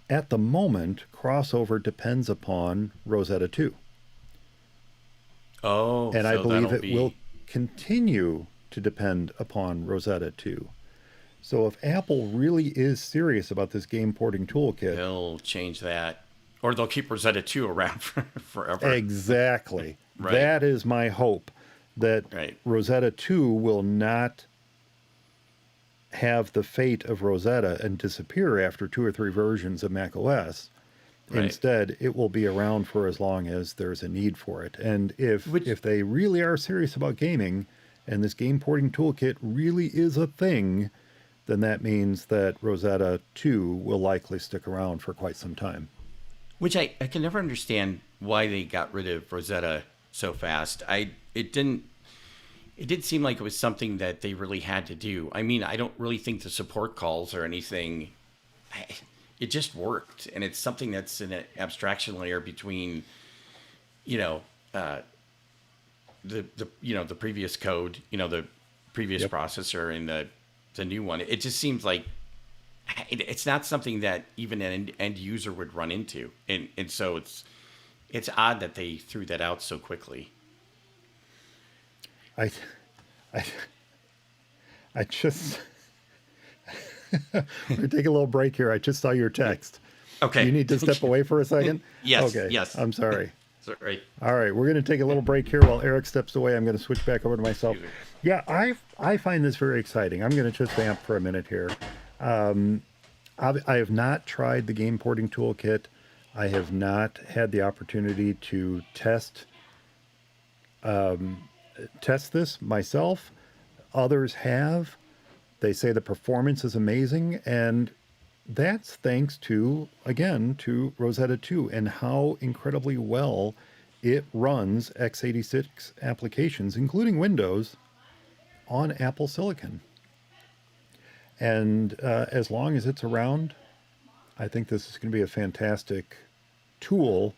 At the moment, crossover depends upon Rosetta 2. Oh, And I so believe that'll it will be continue to depend upon Rosetta 2. So if Apple really is serious about this game porting toolkit, they'll change that, or they'll keep Rosetta 2 around for forever. exactly, Right. that is my hope, that Right. Rosetta 2 will not have the fate of Rosetta and disappear after 2 or 3 versions of macOS. Right. Instead, it will be around for as long as there's a need for it. And Which if they really are serious about gaming, and this game porting toolkit really is a thing, then that means that Rosetta 2 will likely stick around for quite some time. which I can never understand why they got rid of Rosetta so fast. It did seem like it was something that they really had to do. I mean, I don't really think the support calls or anything. It just worked, and it's something that's an abstraction layer between, you know, the previous code, the previous Yep. processor and the new one. It just seems like it's not something that even an end user would run into, and so it's odd that they threw that out so quickly. I, I, I just. We're going to take a little break here. I just saw your text. Okay. You need to step away for a second? Yes, Okay. yes. I'm sorry. Sorry. All right. We're going to take a little break here while Eric steps away. I'm going to switch back over to myself. Excuse me. Yeah, I find this very exciting. I'm going to just vamp for a minute here. I have not tried the game porting toolkit. I have not had the opportunity to test this myself. Others have. They say the performance is amazing, and that's thanks to, again, to Rosetta 2 and how incredibly well it runs x86 applications, including Windows, on Apple Silicon. And as long as it's around, I think this is going to be a fantastic tool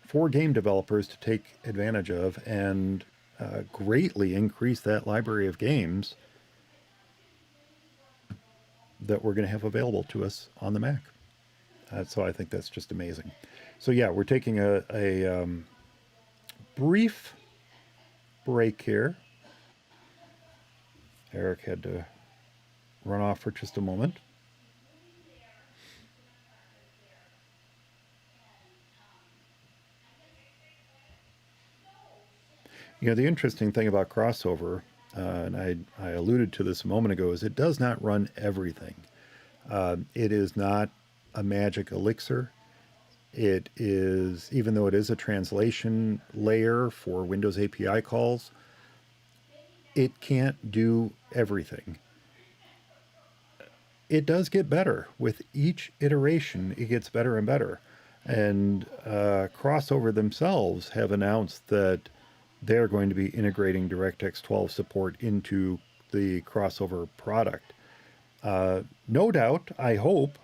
for game developers to take advantage of and greatly increase that library of games that we're going to have available to us on the Mac. So I think that's just amazing. So yeah, we're taking a brief break here. Eric had to run off for just a moment. The interesting thing about crossover, and I alluded to this a moment ago, is it does not run everything. It is not a magic elixir. It is, even though it is a translation layer for Windows API calls, it can't do everything. It does get better. With each iteration, it gets better and better. And Crossover themselves have announced that they're going to be integrating DirectX 12 support into the Crossover product. No doubt, I hope,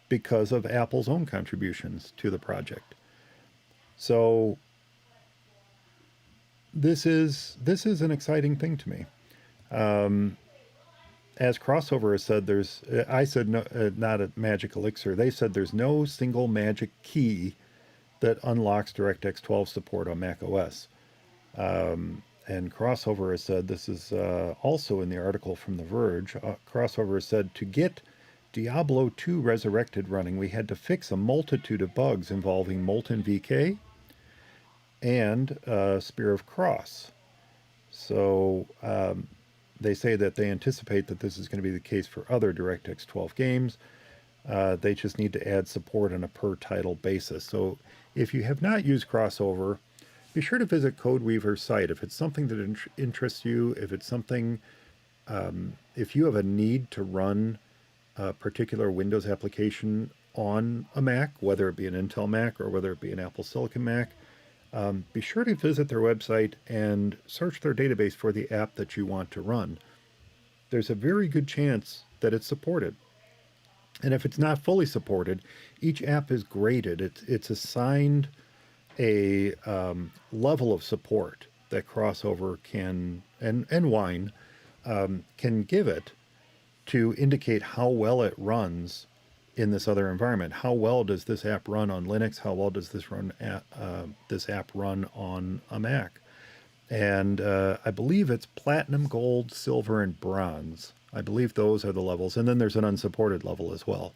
because of Apple's own contributions to the project. So this is an exciting thing to me. As Crossover has said, I said no, not a magic elixir. They said there's no single magic key that unlocks DirectX 12 support on macOS. And Crossover has said, this is also in the article from The Verge, Crossover has said, to get Diablo 2 Resurrected running, we had to fix a multitude of bugs involving Molten VK and Spear of Cross. So they say that they anticipate that this is going to be the case for other DirectX 12 games. They just need to add support on a per-title basis. So if you have not used Crossover, be sure to visit CodeWeaver's site. If it's something that interests you, if it's something, if you have a need to run a particular Windows application on a Mac, whether it be an Intel Mac or whether it be an Apple Silicon Mac, be sure to visit their website and search their database for the app that you want to run. There's a very good chance that it's supported. And if it's not fully supported, each app is graded. It's assigned a level of support that Crossover can, and Wine can give it to indicate how well it runs in this other environment. How well does this app run on Linux? How well does this app run on a Mac? And I believe it's platinum, gold, silver, and bronze. I believe those are the levels. And then there's an unsupported level as well.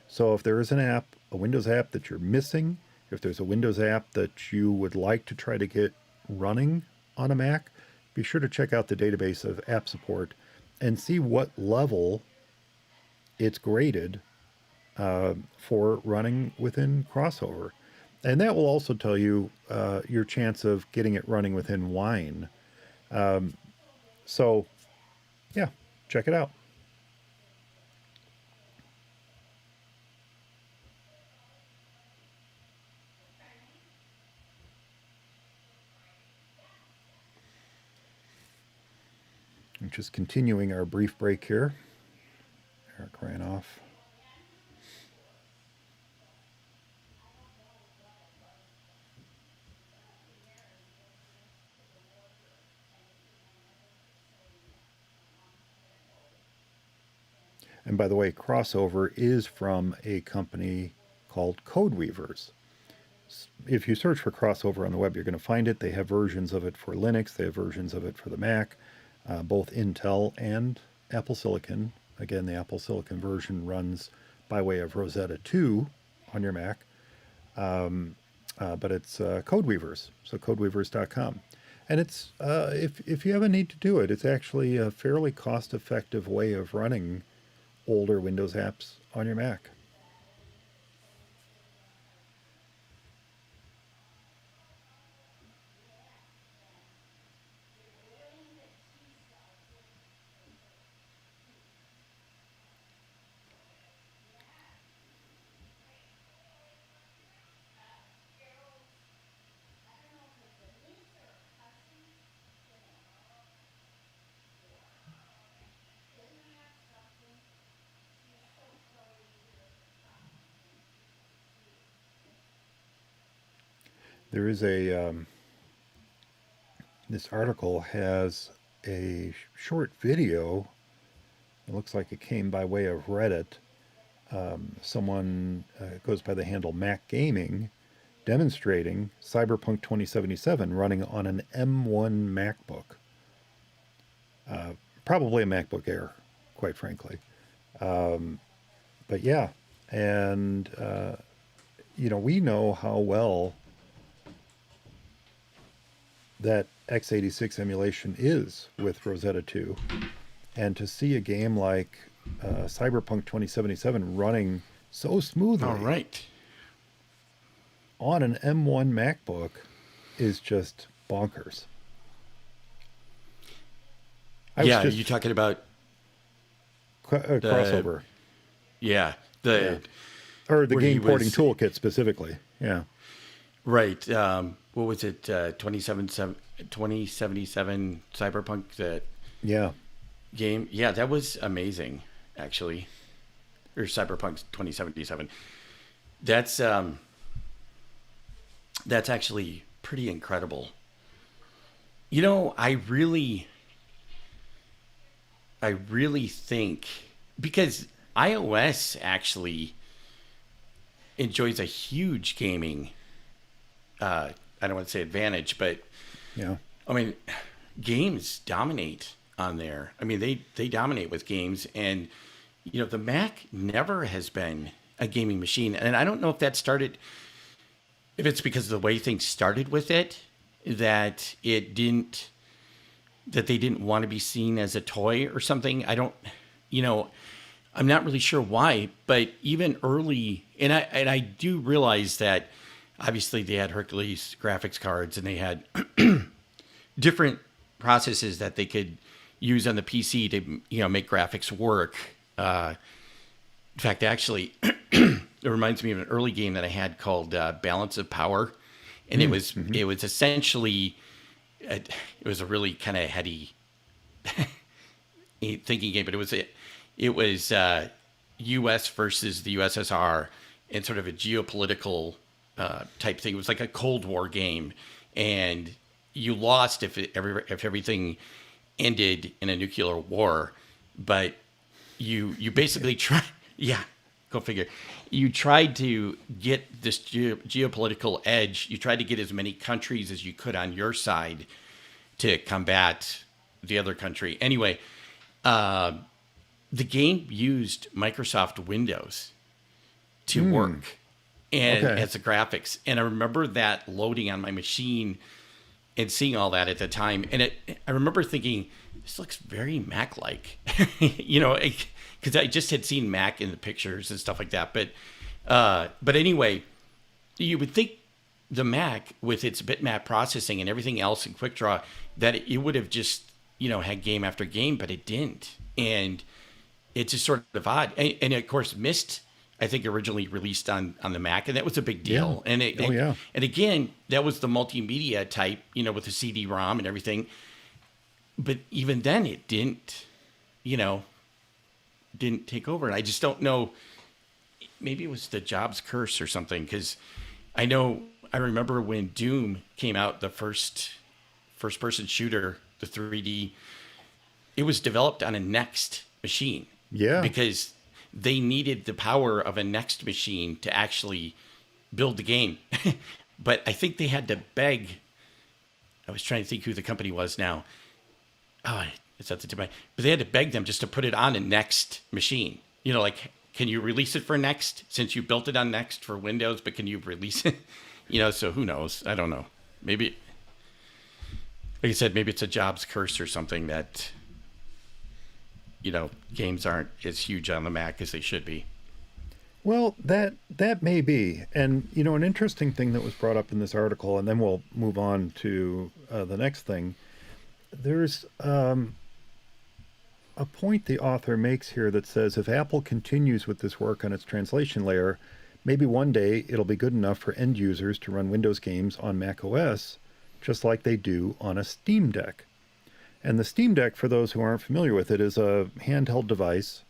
So if there is an app, a Windows app that you're missing, if there's a Windows app that you would like to try to get running on a Mac, be sure to check out the database of app support and see what level it's graded for running within Crossover. And that will also tell you your chance of getting it running within Wine. So, yeah, check it out. I'm just continuing our brief break here. Eric ran off. And by the way, Crossover is from a company called Codeweavers. If you search for Crossover on the web, you're going to find it. They have versions of it for Linux. They have versions of it for the Mac, both Intel and Apple Silicon. Again, the Apple Silicon version runs by way of Rosetta 2 on your Mac. But it's Codeweavers, so codeweavers.com. And it's if you have a need to do it, it's actually a fairly cost-effective way of running older Windows apps on your Mac. There is this article has a short video. It looks like it came by way of Reddit. Someone goes by the handle Mac Gaming, demonstrating Cyberpunk 2077 running on an M1 MacBook. Probably a MacBook Air, quite frankly. But yeah, and we know how well that x86 emulation is with Rosetta 2, and to see a game like Cyberpunk 2077 running so smoothly on an M1 MacBook is just bonkers. You talking about Crossover? Yeah, or the Game Porting Toolkit specifically. Yeah, right. What was it? 2077 Cyberpunk, that game. Yeah, that was amazing, actually. Or Cyberpunk 2077. That's actually pretty incredible. I really think, because iOS actually enjoys a huge gaming I don't want to say advantage, but yeah, I mean, games dominate on there. I mean, they dominate with games, and the Mac never has been a gaming machine. And I don't know if if it's because of the way things started with it, that they didn't want to be seen as a toy or something. I'm not really sure why, but even early, and I do realize that obviously they had Hercules graphics cards, and they had different processes that they could use on the PC to make graphics work. In fact, actually, it reminds me of an early game that I had called Balance of Power, and it was essentially it was a really kind of heady thinking game, but it was U.S. versus the USSR, and sort of a geopolitical type thing. It was like a Cold War game, and you lost if everything ended in a nuclear war, but you basically try. Yeah, Go figure. You tried to get this geopolitical edge. You tried to get as many countries as you could on your side to combat the other country. Anyway, the game used Microsoft Windows to work and Okay. as the graphics. And I remember that loading on my machine and seeing all that at the time. And I remember thinking, this looks very Mac-like, because I just had seen Mac in the pictures and stuff like that. But anyway, you would think the Mac with its bitmap processing and everything else in QuickDraw that it would have just, had game after game, but it didn't. And it's just sort of odd. And of course, Myst, I think, originally released on the Mac, and that was a big deal. Yeah. And and again, that was the multimedia type, with the CD-ROM and everything. But even then, it didn't take over. And I just don't know. Maybe it was the Jobs curse or something, because I remember when Doom came out, the first-person shooter, the 3D, it was developed on a Next machine. Yeah. Because they needed the power of a Next machine to actually build the game. But I think they had to beg. I was trying to think who the company was now. Oh, it's at the tip of my. But they had to beg them just to put it on a Next machine. Like, can you release it for Next since you built it on Next for Windows? But can you release it? So who knows? I don't know. Maybe, like I said, maybe it's a Jobs curse or something that, games aren't as huge on the Mac as they should be. Well, that may be. And, an interesting thing that was brought up in this article, and then we'll move on to the next thing. There's a point the author makes here that says if Apple continues with this work on its translation layer, maybe one day it'll be good enough for end users to run Windows games on macOS, just like they do on a Steam Deck. And the Steam Deck, for those who aren't familiar with it, is a handheld device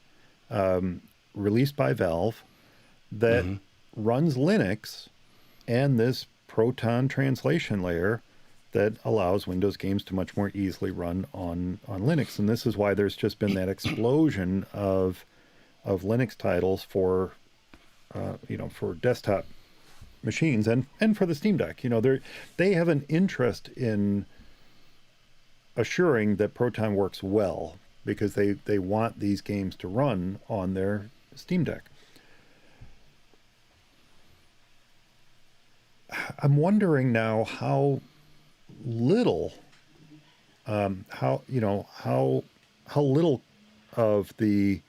released by Valve that runs Linux and this Proton translation layer that allows Windows games to much more easily run on Linux. And this is why there's just been that explosion of Linux titles for desktop machines and for the Steam Deck. They have an interest in assuring that Proton works well because they want these games to run on their Steam Deck. I'm wondering now how little how little of the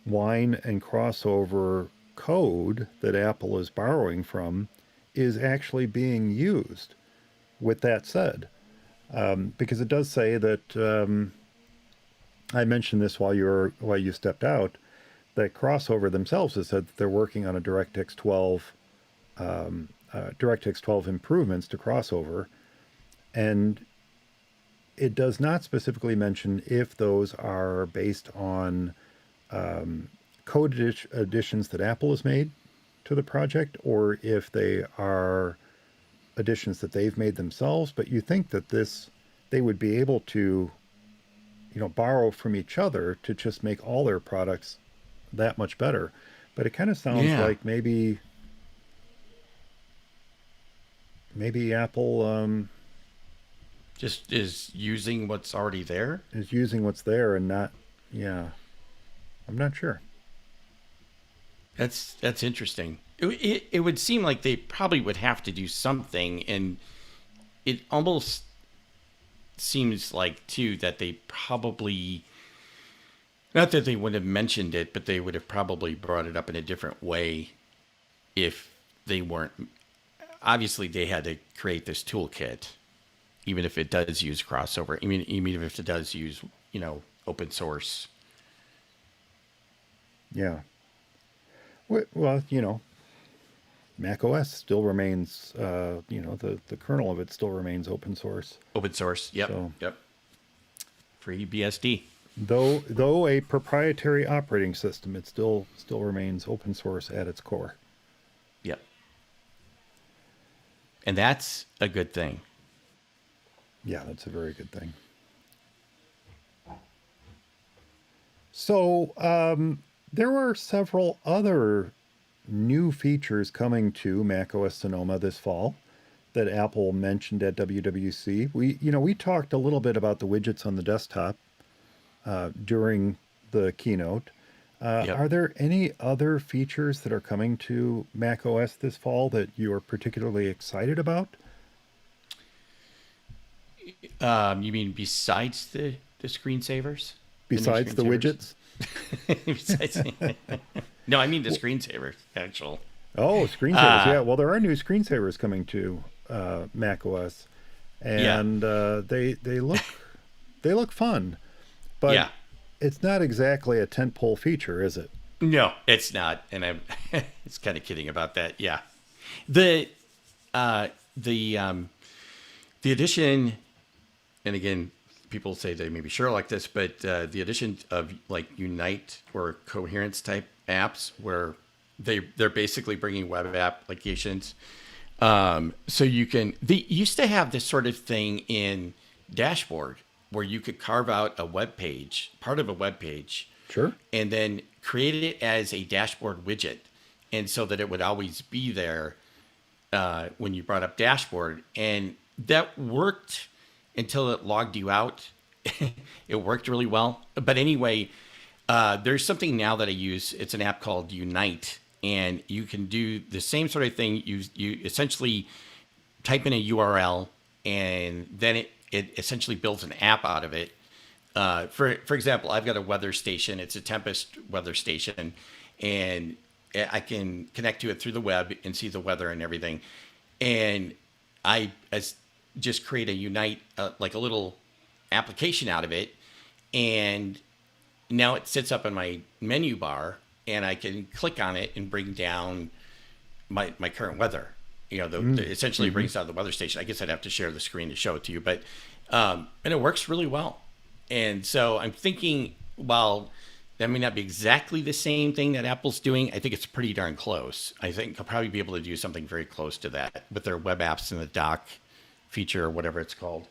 Wine and Crossover code that Apple is borrowing from is actually being used. With that said, because it does say that I mentioned this while you stepped out, that Crossover themselves has said that they're working on a DirectX 12 improvements to Crossover, and it does not specifically mention if those are based on code additions that Apple has made to the project or if they are additions that they've made themselves. But you think that they would be able to, borrow from each other to just make all their products that much better. But it kind of sounds like maybe Apple just is using what's already there. Is using what's there and not, I'm not sure. That's interesting. It would seem like they probably would have to do something, and it almost seems like too that they probably, not that they would have mentioned it, but they would have probably brought it up in a different way if they weren't. Obviously, they had to create this toolkit, even if it does use Crossover. Even if it does use, open source. Yeah. Well, macOS still remains, the kernel of it still remains open source. Open source, yep, yep. Free BSD. Though a proprietary operating system, it still remains open source at its core. Yep. And that's a good thing. Yeah, that's a very good thing. So, There are several other new features coming to macOS Sonoma this fall that Apple mentioned at WWDC. We talked a little bit about the widgets on the desktop during the keynote. Yep. Are there any other features that are coming to macOS this fall that you are particularly excited about? You mean besides the screensavers? The new Besides the screensavers? widgets? Besides, no, I mean the screensavers, actual. Oh, screensavers. Uh, Yeah, well, there are new screensavers coming to macOS, yeah, and they look fun, but yeah. it's not exactly a tentpole feature, is it? No, it's not, and I'm it's kind of kidding about that. Yeah, the uh, the um, the addition, and again, people say they may be sure like this, but the addition of like Unite or coherence type apps, where they're basically bringing web applications. So you can. They used to have this sort of thing in Dashboard where you could carve out a web page, part of a web page, Sure. and then create it as a dashboard widget, and so that it would always be there when you brought up dashboard, and that worked until it logged you out. It worked really well, but anyway, there's something now that I use. It's an app called Unite, and you can do the same sort of thing. You essentially type in a URL, and then it essentially builds an app out of it. For example, I've got a weather station. It's a Tempest weather station, and I can connect to it through the web and see the weather and everything. And just create a Unite, like a little application out of it, and now it sits up in my menu bar, and I can click on it and bring down my current weather. Essentially brings down the weather station. I guess I'd have to share the screen to show it to you, but and it works really well. And so I'm thinking, while that may not be exactly the same thing that Apple's doing, I think it's pretty darn close. I think I'll probably be able to do something very close to that with their web apps in the dock feature or whatever it's called.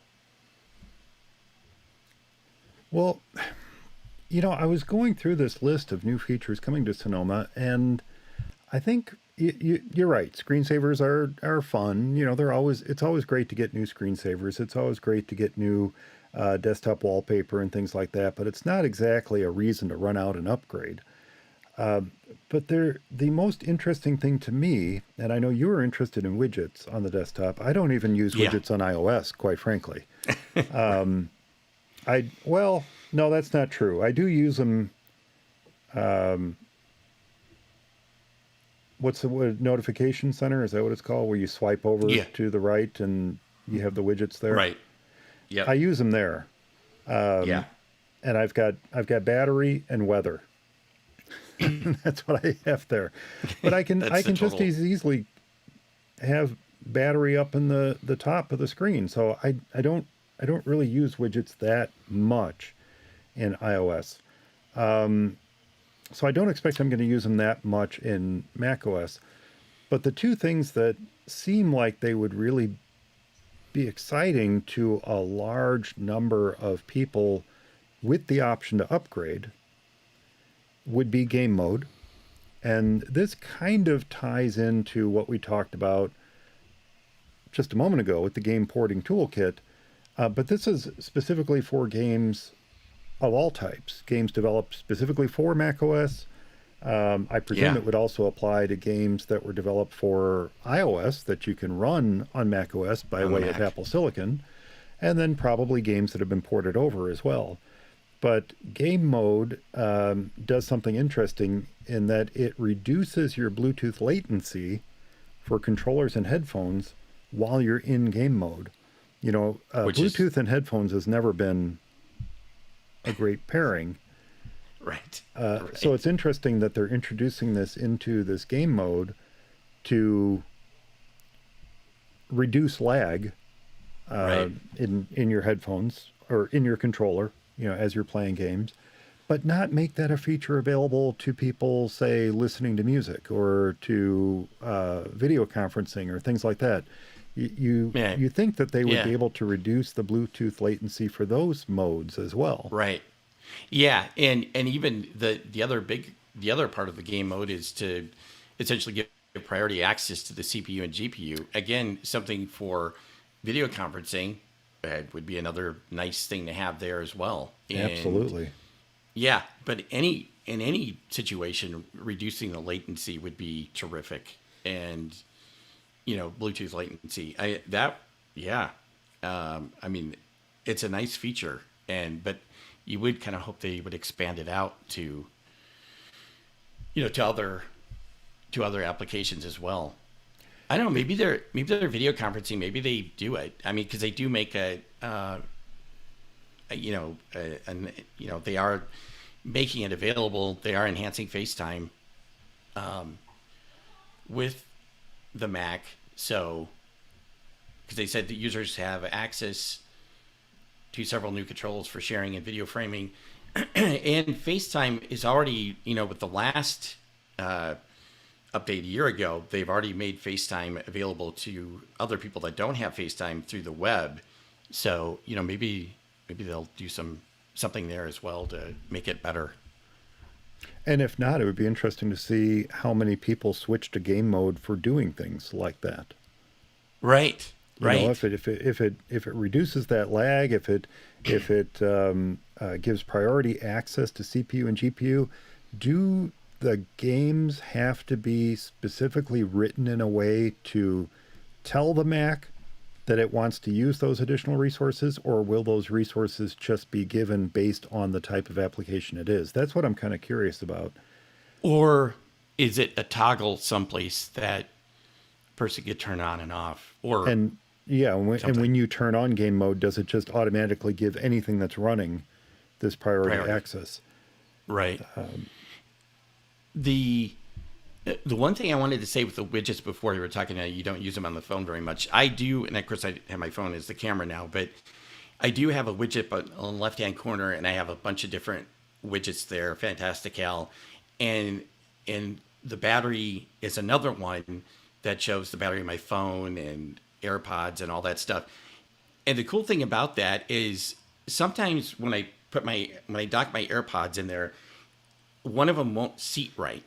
Well, I was going through this list of new features coming to Sonoma, and I think you're right. Screensavers are fun. It's always great to get new screensavers. It's always great to get new desktop wallpaper and things like that. But it's not exactly a reason to run out and upgrade. But the most interesting thing to me, and I know you were interested in widgets on the desktop. I don't even use Yeah. widgets on iOS, quite frankly. Well, no, that's not true. I do use them. What's the word? Notification center? Is that what it's called? Where you swipe over Yeah. to the right and you have the widgets there. Right. Yep. I use them there, Yeah. and I've got battery and weather. That's what I have there. But I can That's the just total. as easily have battery up in the top of the screen. So I don't really use widgets that much in iOS. So I don't expect I'm going to use them that much in macOS. But the two things that seem like they would really be exciting to a large number of people with the option to upgrade would be game mode. And this kind of ties into what we talked about just a moment ago with the Game Porting Toolkit. But this is specifically for games of all types, games developed specifically for macOS. I presume Yeah. it would also apply to games that were developed for iOS that you can run on macOS by On the way of Mac. Apple Silicon, and then probably games that have been ported over as well. But game mode does something interesting in that it reduces your Bluetooth latency for controllers and headphones while you're in game mode. Which is- Bluetooth and headphones has never been a great pairing. Right. So it's interesting that they're introducing this into this game mode to reduce lag Right. in your headphones or in your controller, as you're playing games, but not make that a feature available to people, say, listening to music or to video conferencing or things like that. Yeah. You think that they would Yeah. be able to reduce the Bluetooth latency for those modes as well. Right. Yeah, and even the other big the other part of the game mode is to essentially give priority access to the CPU and GPU. Again, something for video conferencing would be another nice thing to have there as well. And Absolutely. yeah, but in any situation, reducing the latency would be terrific. And Bluetooth latency. I mean, it's a nice feature, but you would kind of hope they would expand it out to to other applications as well. I don't know. Maybe they're video conferencing. Maybe they do it. I mean, because they do make they are making it available. They are enhancing FaceTime with the Mac. So, because they said that users have access to several new controls for sharing and video framing, and FaceTime is already, with the last update a year ago, they've already made FaceTime available to other people that don't have FaceTime through the web. So, maybe they'll do something there as well to make it better. And if not, it would be interesting to see how many people switch to game mode for doing things like that. Right. Right. If it reduces that lag, if it gives priority access to CPU and GPU, do the games have to be specifically written in a way to tell the Mac that it wants to use those additional resources, or will those resources just be given based on the type of application it is? That's what I'm kind of curious about. Or is it a toggle someplace that a person could turn on and off? And when you turn on game mode, does it just automatically give anything that's running this priority access? Right. The one thing I wanted to say with the widgets before you were talking about, you don't use them on the phone very much. I do, and of course I have my phone as the camera now, but I do have a widget on the left-hand corner, and I have a bunch of different widgets there, Fantastical, and the battery is another one that shows the battery of my phone and AirPods and all that stuff. And the cool thing about that is sometimes when I dock my AirPods in there, one of them won't seat right.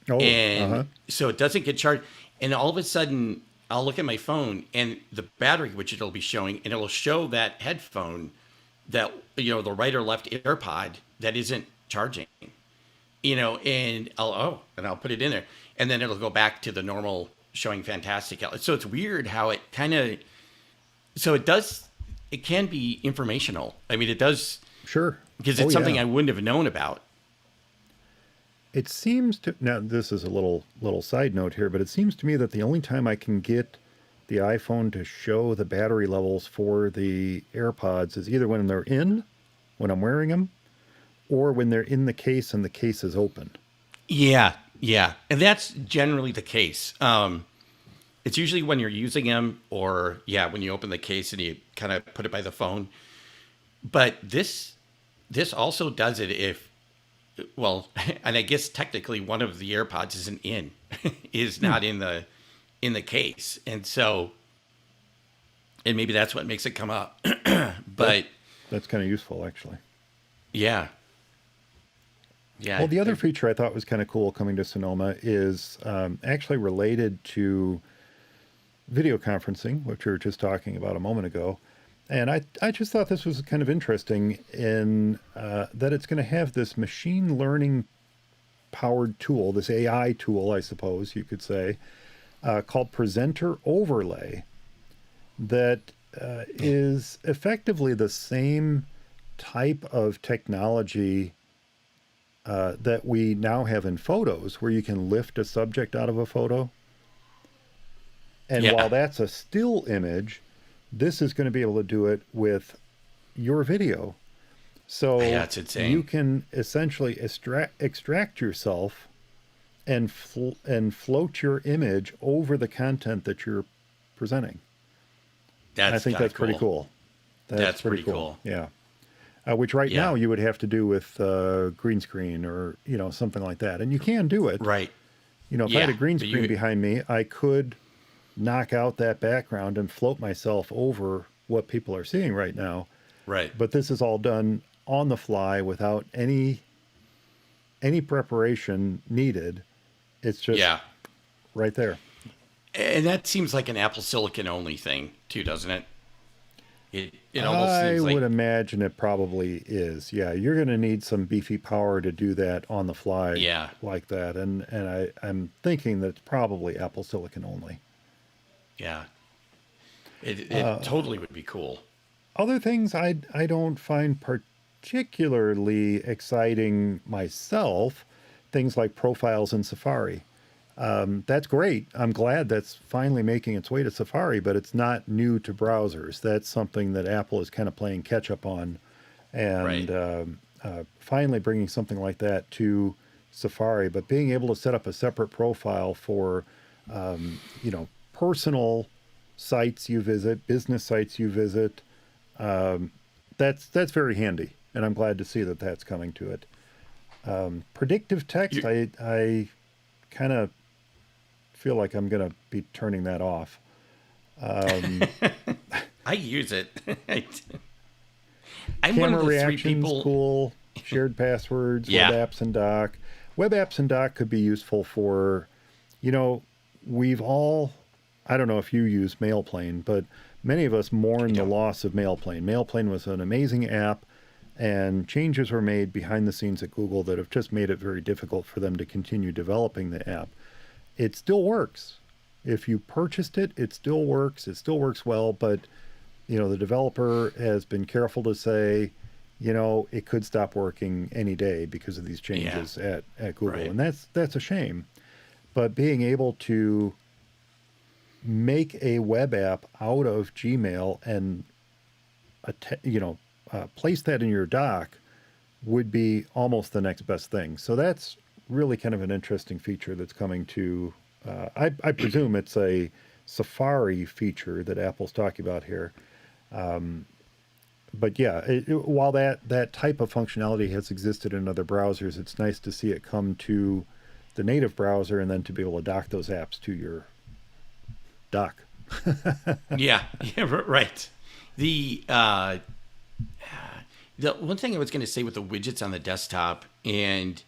So it doesn't get charged. And all of a sudden, I'll look at my phone and the battery widget will be showing, and it'll show that headphone that, the right or left AirPod that isn't charging, and I'll put it in there, and then it'll go back to the normal showing Fantastic. So it's weird how it it can be informational. I mean, it does. Sure. Because it's something I wouldn't have known about. It seems to, now this is a little side note here, but it seems to me that the only time I can get the iPhone to show the battery levels for the AirPods is either when when I'm wearing them, or when they're in the case and the case is open. Yeah. And that's generally the case. It's usually when you're using them, or when you open the case and you kind of put it by the phone. But this also does it and I guess technically one of the AirPods is not in the case. And so, and maybe that's what makes it come up. But that's kind of useful, actually. Yeah. Well, the other feature I thought was kind of cool coming to Sonoma is actually related to video conferencing, which we were just talking about a moment ago. And I just thought this was kind of interesting in that it's going to have this machine learning powered tool, this AI tool, I suppose you could say, called Presenter Overlay, that is effectively the same type of technology that we now have in photos, where you can lift a subject out of a photo. And while that's a still image, this is going to be able to do it with your video. So that's insane. You can essentially extract yourself and float your image over the content that you're presenting. I think that's pretty cool. That's pretty cool. Yeah. Which now you would have to do with green screen or, something like that. And you can do it. Right. If I had a green screen behind me, I could knock out that background and float myself over what people are seeing right now. Right. But this is all done on the fly without any any preparation needed. It's just Yeah. right there. And that seems like an Apple Silicon only thing too, doesn't it? It almost I seems would like, imagine it probably is. Yeah, you're going to need some beefy power to do that on the fly yeah, like that. And I'm thinking that it's probably Apple Silicon only. yeah. It totally would be cool. Other things I don't find particularly exciting myself, things like profiles in Safari. That's great. I'm glad that's finally making its way to Safari, but it's not new to browsers. That's something that Apple is kind of playing catch up on, and Right. finally bringing something like that to Safari. But being able to set up a separate profile for, personal sites you visit, business sites you visit, that's very handy, and I'm glad to see that that's coming to it. Predictive text, You, I kind of feel like I'm going to be turning that off. I use it. I'm one Camera of the three reactions, people. cool. Shared passwords, Yeah. web apps and dock. Web apps and dock could be useful for, you know, we've all, I don't know if you use Mailplane, but many of us mourn the don't. loss of Mailplane. Mailplane was an amazing app, and changes were made behind the scenes at Google that have just made it very difficult for them to continue developing the app. It still works. If you purchased it, it still works. It still works well, but the developer has been careful to say, it could stop working any day because of these changes at Google. Right. And that's a shame. But being able to make a web app out of Gmail and place that in your dock would be almost the next best thing. So that's really kind of an interesting feature that's coming to. I presume it's a Safari feature that Apple's talking about here. But yeah, while that type of functionality has existed in other browsers, it's nice to see it come to the native browser and then to be able to dock those apps to your dock. Yeah. Yeah. Right. The the one thing I was going to say with the widgets on the desktop, and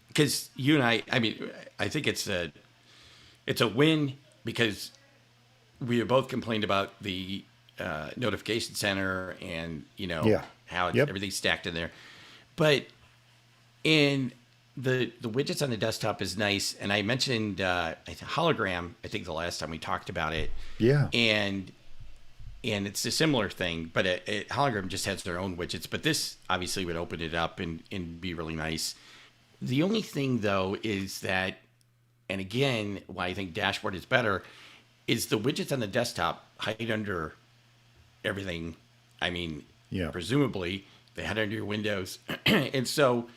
because you and I mean, I think it's a win because we have both complained about the notification center and Yeah. how Yep. everything's stacked in there, but in the widgets on the desktop is nice. And I mentioned hologram. I think the last time we talked about it, Yeah. and it's a similar thing, but hologram just has their own widgets. But this obviously would open it up and be really nice. The only thing though is that, and again, why I think dashboard is better, is the widgets on the desktop hide under everything. I mean, Yeah. presumably they hide under your windows, and so.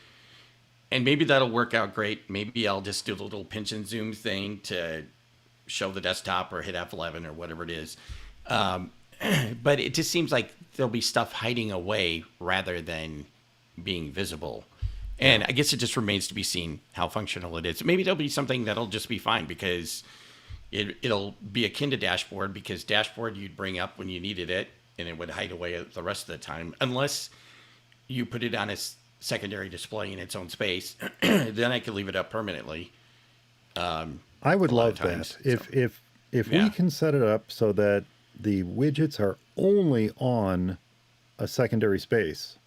And maybe that'll work out great. Maybe I'll just do the little pinch and zoom thing to show the desktop or hit F11 or whatever it is. But it just seems like there'll be stuff hiding away rather than being visible. And I guess it just remains to be seen how functional it is. Maybe there'll be something that'll just be fine because it'll be akin to dashboard, because dashboard you'd bring up when you needed it and it would hide away the rest of the time. Unless you put it on a secondary display in its own space, then I could leave it up permanently. I would a lot love of times, that. If Yeah. we can set it up so that the widgets are only on a secondary space,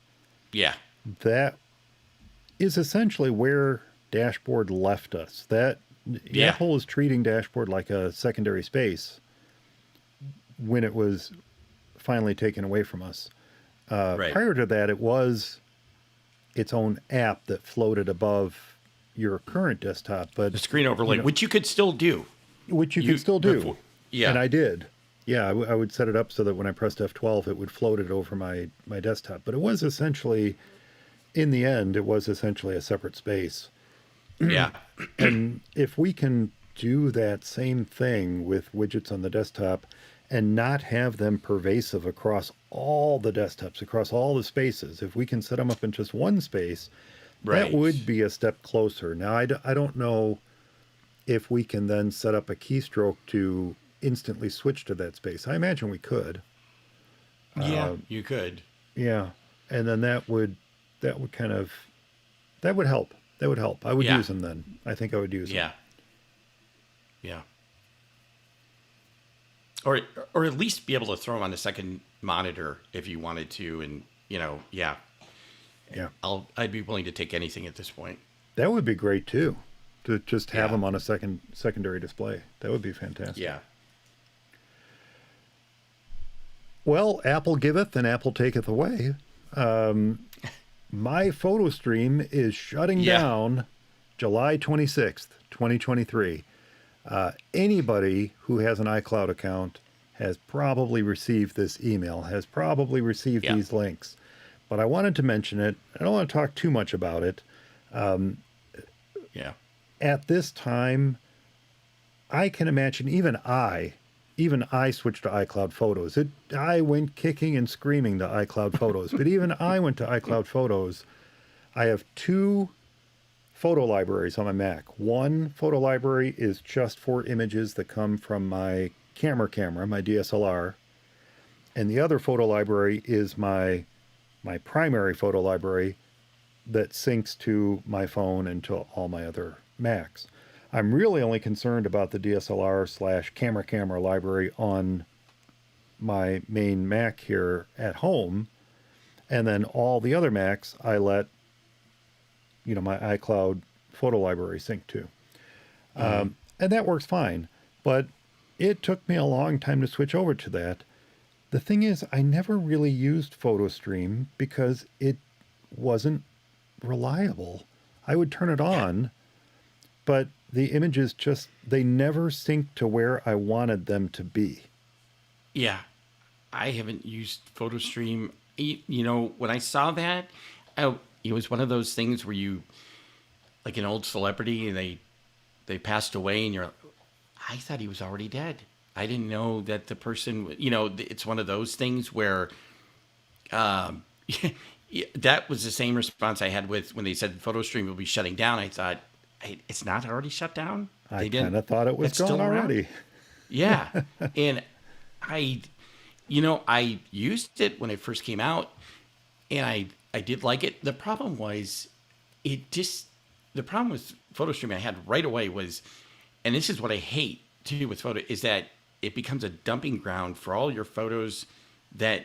Yeah. that is essentially where dashboard left us. That Yeah. Apple is treating dashboard like a secondary space when it was finally taken away from us. Right. Prior to that, it was its own app that floated above your current desktop, The but screen overlay, which you could still do. which you could still do. Yeah. And I did. Yeah, I would set it up so that when I pressed F12, it would float it over my desktop. But it was essentially, in the end, it was essentially a separate space. Yeah. And if we can do that same thing with widgets on the desktop and not have them pervasive across all the desktops, across all the spaces, if we can set them up in just one space, Right. that would be a step closer. Now, I don't know if we can then set up a keystroke to instantly switch to that space. I imagine we could. Yeah, you could. Yeah. And then that would help. That would help. I would Yeah. use them then. I think I would use them. Yeah. Yeah. Or at least be able to throw them on a second monitor if you wanted to, and yeah. Yeah. I'd be willing to take anything at this point. That would be great too, to just have Yeah. them on a secondary display. That would be fantastic. Yeah. Well, Apple giveth and Apple taketh away. My photo stream is shutting Yeah. down July 26th, 2023. Anybody who has an iCloud account has probably received this email, has probably received Yeah. these links. But I wanted to mention it. I don't want to talk too much about it. Yeah. At this time, I can imagine even I switched to iCloud Photos. I went kicking and screaming to iCloud Photos, but even I went to iCloud Photos. I have 2 photo libraries on my Mac. One photo library is just for images that come from my camera, my DSLR. And the other photo library is my primary photo library that syncs to my phone and to all my other Macs. I'm really only concerned about the DSLR/camera library on my main Mac here at home. And then all the other Macs, I let, my iCloud photo library sync to. And that works fine. But it took me a long time to switch over to that. The thing is, I never really used PhotoStream because it wasn't reliable. I would turn it on, but the images they never synced to where I wanted them to be. Yeah. I haven't used PhotoStream. When I saw that, it was one of those things where you, like an old celebrity, and they passed away, and I thought he was already dead. I didn't know that the person, it's one of those things where, that was the same response I had with when they said PhotoStream will be shutting down. I thought, it's not already shut down? I kind of thought it was gone already. Yeah. And I used it when it first came out, and I did like it. The problem was, the problem with PhotoStream I had right away was, and this is what I hate too with photo, is that it becomes a dumping ground for all your photos that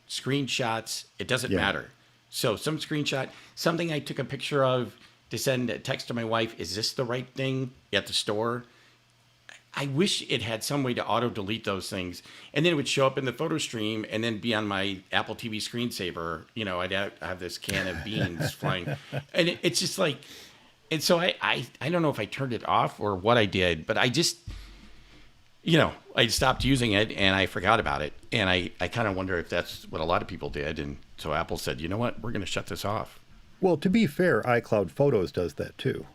screenshots. It doesn't matter. So some screenshot, something I took a picture of to send a text to my wife, is this the right thing at the store? I wish it had some way to auto delete those things, and then it would show up in the photo stream and then be on my Apple TV screensaver. I'd have this can of beans flying, and it's just like, and so I don't know if I turned it off or what I did, but I just, I stopped using it and I forgot about it. And I kind of wonder if that's what a lot of people did. And so Apple said, you know what, we're going to shut this off. Well, to be fair, iCloud Photos does that too.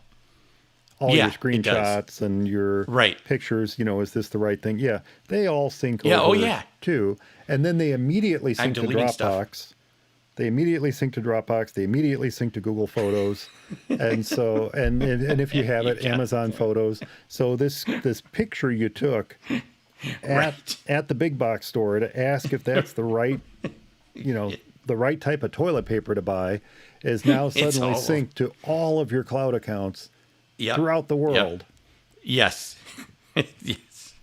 All your screenshots and your pictures, is this the right thing? Yeah, they all sync over too. And then they immediately sync to Dropbox. Stuff. They immediately sync to Dropbox. They immediately sync to Google Photos. And so, and if you have it, Amazon Photos. So this picture you took at the big box store to ask if that's the right, the right type of toilet paper to buy is now suddenly synced to all of your cloud accounts throughout the world. Yes. Yes.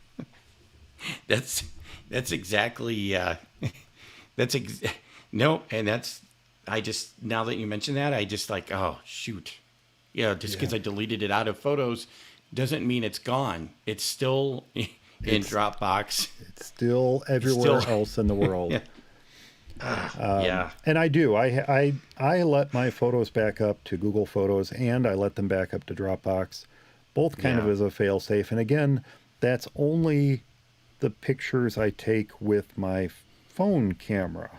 That's exactly, no, and now that you mention that, I just like, oh, shoot. Just because I deleted it out of Photos doesn't mean it's gone. It's still in Dropbox. It's still everywhere else in the world. And I do. I let my photos back up to Google Photos, and I let them back up to Dropbox, both kind of as a fail-safe. And again, that's only the pictures I take with my phone camera.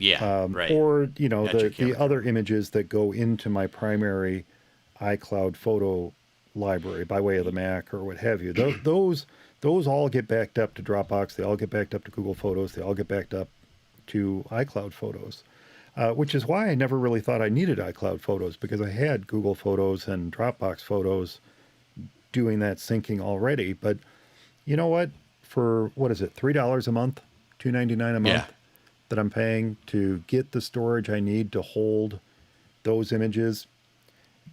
Or, the other images that go into my primary iCloud photo library by way of the Mac or what have you. Those all get backed up to Dropbox. They all get backed up to Google Photos. They all get backed up to iCloud Photos, which is why I never really thought I needed iCloud Photos, because I had Google Photos and Dropbox Photos doing that syncing already. But you know what? For, what is it, $3 a month, $2.99 a month that I'm paying to get the storage I need to hold those images,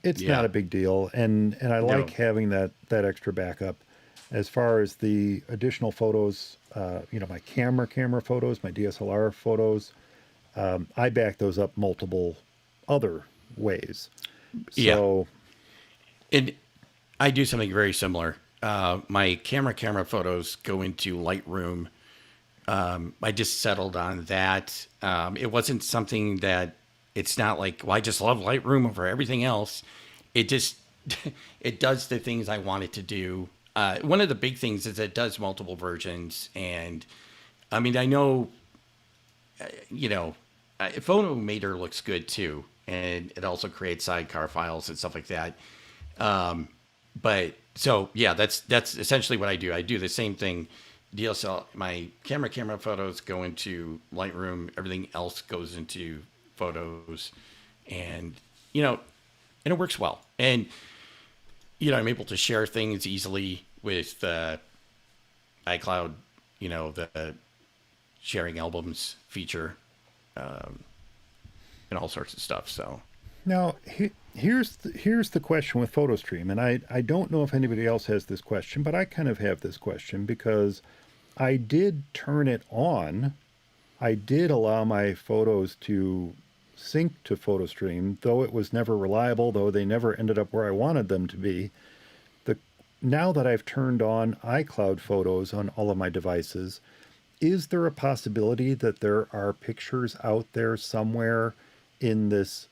It's Yeah. not a big deal, and I like No. having that extra backup. As far as the additional photos, my camera photos, my DSLR photos, I back those up multiple other ways. Yeah. So And I do something very similar. My camera photos go into Lightroom. I just settled on that. It wasn't something that it's not like, well, I just love Lightroom over everything else. It just it does the things I want it to do. One of the big things is it does multiple versions, and I mean I know, you know, Photomator looks good too, and it also creates sidecar files and stuff like that. But so yeah, that's essentially what I do. I do the same thing. DSL, my camera photos go into Lightroom. Everything else goes into Photos, and you know, and it works well. And you know, I'm able to share things easily with iCloud. You know, the sharing albums feature, and all sorts of stuff. So now here's the question with PhotoStream, and I don't know if anybody else has this question, but I kind of have this question because I did turn it on. I did allow my photos to sync to PhotoStream, though it was never reliable, though they never ended up where I wanted them to be. Now that I've turned on iCloud photos on all of my devices, is there a possibility that there are pictures out there somewhere in this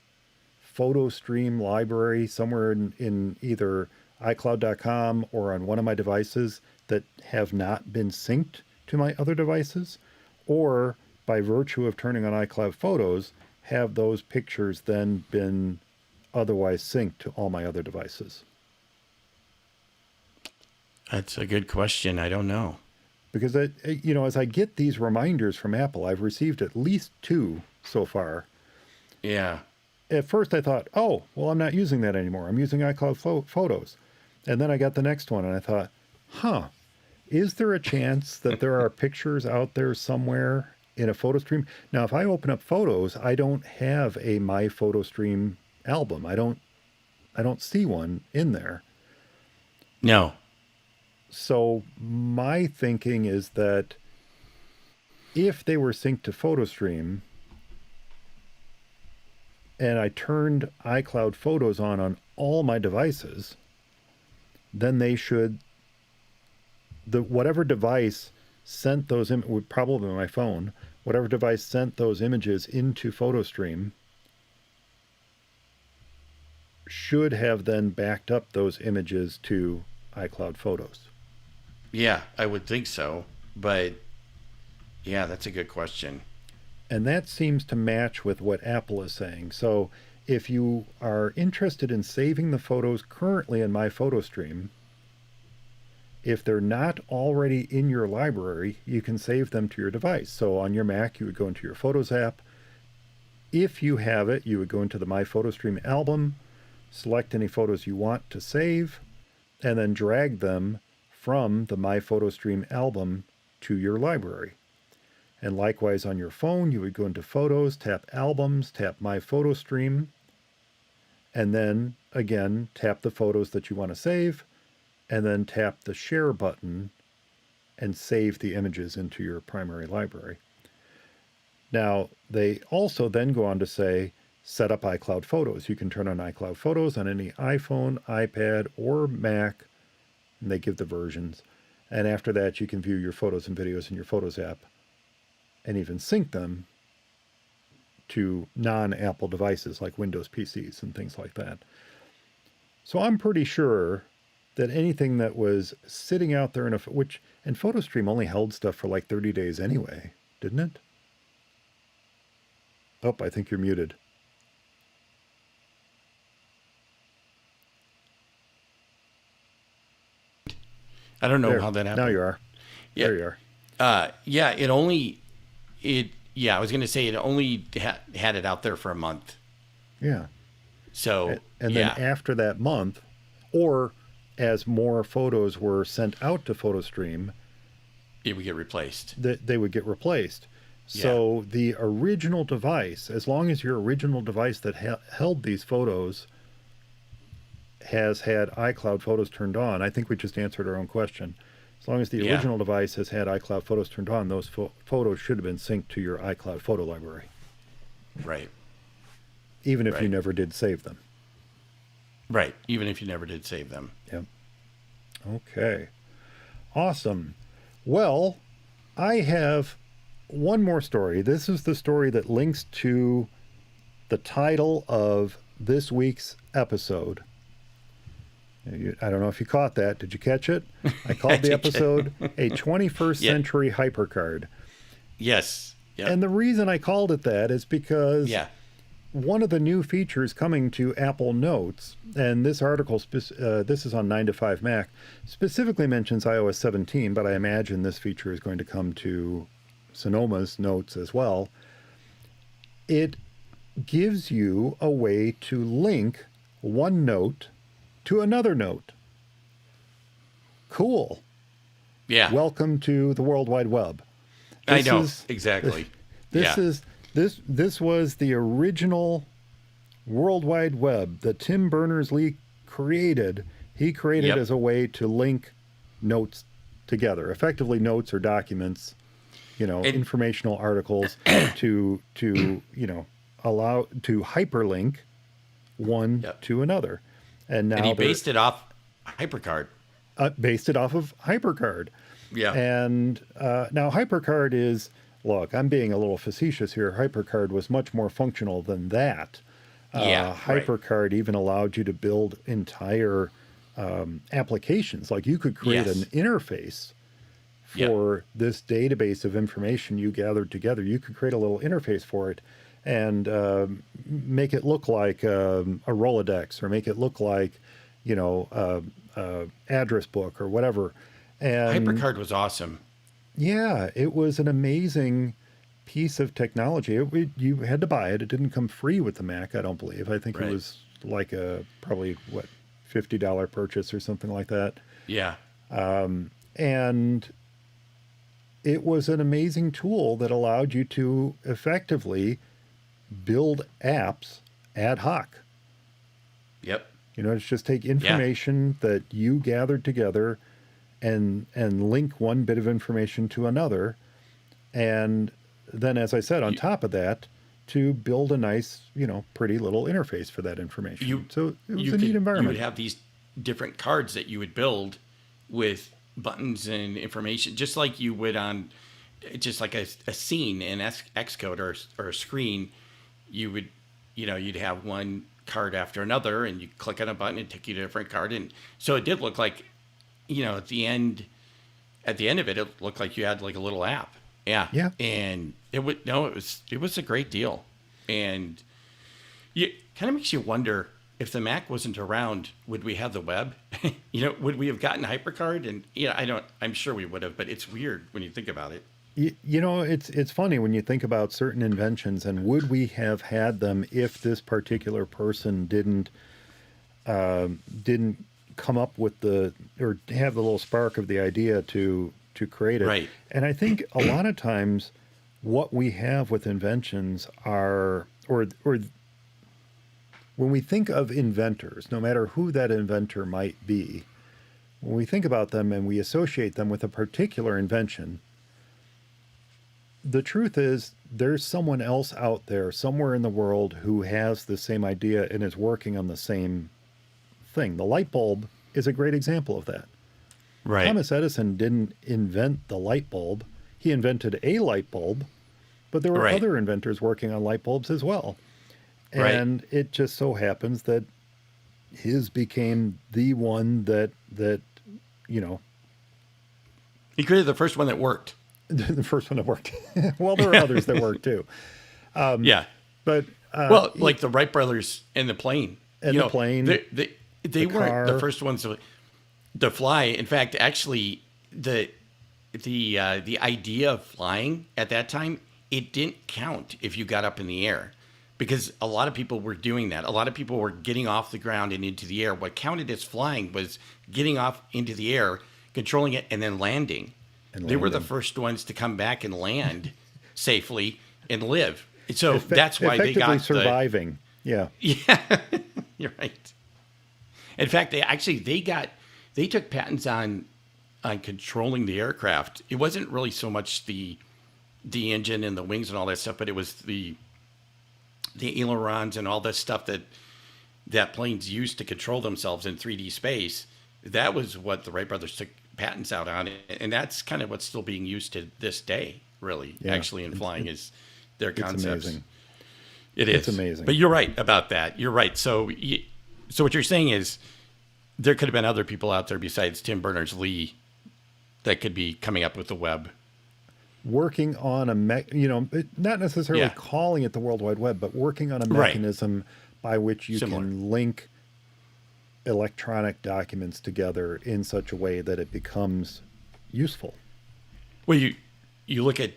PhotoStream library, somewhere in either iCloud.com or on one of my devices that have not been synced to my other devices? Or by virtue of turning on iCloud Photos, have those pictures then been otherwise synced to all my other devices? that's a good question. I don't know. Because as I get these reminders from Apple, I've received at least 2 so far. Yeah. At first I thought, oh, well, I'm not using that anymore. I'm using iCloud Photos. And then I got the next one and I thought, is there a chance that there are pictures out there somewhere in a PhotoStream? Now, if I open up Photos, I don't have a My PhotoStream album. I don't see one in there. No. So my thinking is that if they were synced to PhotoStream and I turned iCloud Photos on all my devices, then they should, whatever device sent those, would probably my phone, whatever device sent those images into PhotoStream should have then backed up those images to iCloud Photos. Yeah, I would think so. But yeah, that's a good question. And that seems to match with what Apple is saying. So if you are interested in saving the photos currently in My PhotoStream, if they're not already in your library, you can save them to your device. So on your Mac, you would go into your Photos app. If you have it, you would go into the My PhotoStream album, select any photos you want to save, and then drag them from the My PhotoStream album to your library. And likewise on your phone, you would go into Photos, tap Albums, tap My PhotoStream, and then again, tap the photos that you want to save, and then tap the Share button and save the images into your primary library. Now, they also then go on to say, set up iCloud Photos. You can turn on iCloud Photos on any iPhone, iPad, or Mac, and they give the versions. And after that, you can view your photos and videos in your Photos app and even sync them to non-Apple devices like Windows PCs and things like that. So I'm pretty sure that anything that was sitting out there and PhotoStream only held stuff for like 30 days anyway, didn't it? Oh, I think you're muted. I don't know There, how that happened. now you are. Yeah. There you are. Yeah, I was going to say it only had it out there for a month. Yeah. So, And yeah. then after that month, or as more photos were sent out to PhotoStream, it would get replaced. they would get replaced. So the original device, as long as your original device that held these photos has had iCloud Photos turned on, I think we just answered our own question. As long as the Yeah. original device has had iCloud Photos turned on, those photos should have been synced to your iCloud photo library, Right. even if you Right. never did save them. Right. Even if you never did save them. Yep. Okay. Awesome. Well, I have one more story. This is the story that links to the title of this week's episode. I don't know if you caught that. Did you catch it? I called the episode A 21st Yeah. Century HyperCard. Yes. Yep. And the reason I called it that is because yeah. one of the new features coming to Apple Notes, and this article, this is on 9 to 5 Mac, specifically mentions iOS 17, but I imagine this feature is going to come to Sonoma's Notes as well. It gives you a way to link one note to another note. Cool. Yeah. Welcome to the World Wide Web. I know. Exactly. This was the original World Wide Web that Tim Berners-Lee created. He created Yep. as a way to link notes together, effectively notes or documents, informational articles to allow to hyperlink one Yep. to another. And now And he based it off HyperCard. based it off of HyperCard. Yeah. And now HyperCard is, look, I'm being a little facetious here. HyperCard was much more functional than that. Yeah, right. HyperCard even allowed you to build entire applications. Like you could create Yes. an interface Yep. for this database of information you gathered together. You could create a little interface for it and make it look like a Rolodex, or make it look like, address book or whatever. And HyperCard was awesome. yeah, it was an amazing piece of technology. You had to buy it. It didn't come free with the Mac, I don't believe. I think Right. it was like a probably $50 purchase or something like that. Yeah. And it was an amazing tool that allowed you to effectively build apps ad hoc. Yep. It's just take information that you gathered together and link one bit of information to another. And then, as I said, on top of that, to build a nice, pretty little interface for that information. So it was a neat environment. You would have these different cards that you would build with buttons and information, just like you would on, just like a scene in Xcode or a screen. You would, you'd have one card after another, and you click on a button and take you to a different card. And so it did look like, at the end of it, it looked like you had like a little app. Yeah. Yeah. And it was a great deal. And it kind of makes you wonder, if the Mac wasn't around, would we have the web? Would we have gotten HyperCard? And I'm sure we would have, but it's weird when you think about it. It's funny when you think about certain inventions, and would we have had them if this particular person didn't come up with or have the little spark of the idea to create it. Right. And I think a lot of times what we have with inventions are, or when we think of inventors, no matter who that inventor might be, when we think about them and we associate them with a particular invention, the truth is there's someone else out there somewhere in the world who has the same idea and is working on the same thing. The light bulb is a great example of that. Right. Thomas Edison didn't invent the light bulb. He invented a light bulb, but there were Right. other inventors working on light bulbs as well. Right. And it just so happens that his became the one that He created the first one that worked. the first one that worked. Well, there are others that work too. Yeah. But Like the Wright brothers and the plane. And the plane, They weren't car. the first ones to fly. In fact, actually, the idea of flying at that time, it didn't count if you got up in the air, because a lot of people were doing that. A lot of people were getting off the ground and into the air. What counted as flying was getting off into the air, controlling it, and then landing. They were the first ones to come back and land safely and live. So that's why they got surviving. Yeah. Yeah, you're right. In fact, they took patents on controlling the aircraft. It wasn't really so much the engine and the wings and all that stuff, but it was the ailerons and all this stuff that planes used to control themselves in 3D space. That was what the Wright brothers took patents out on, and that's kind of what's still being used to this day, really, actually, in flying is their concepts. It's amazing. It's amazing. But you're right about that. You're right. So what you're saying is there could have been other people out there besides Tim Berners-Lee that could be coming up with the web. Working on not necessarily calling it the World Wide Web, but working on a mechanism by which you can link electronic documents together in such a way that it becomes useful. Well, you look at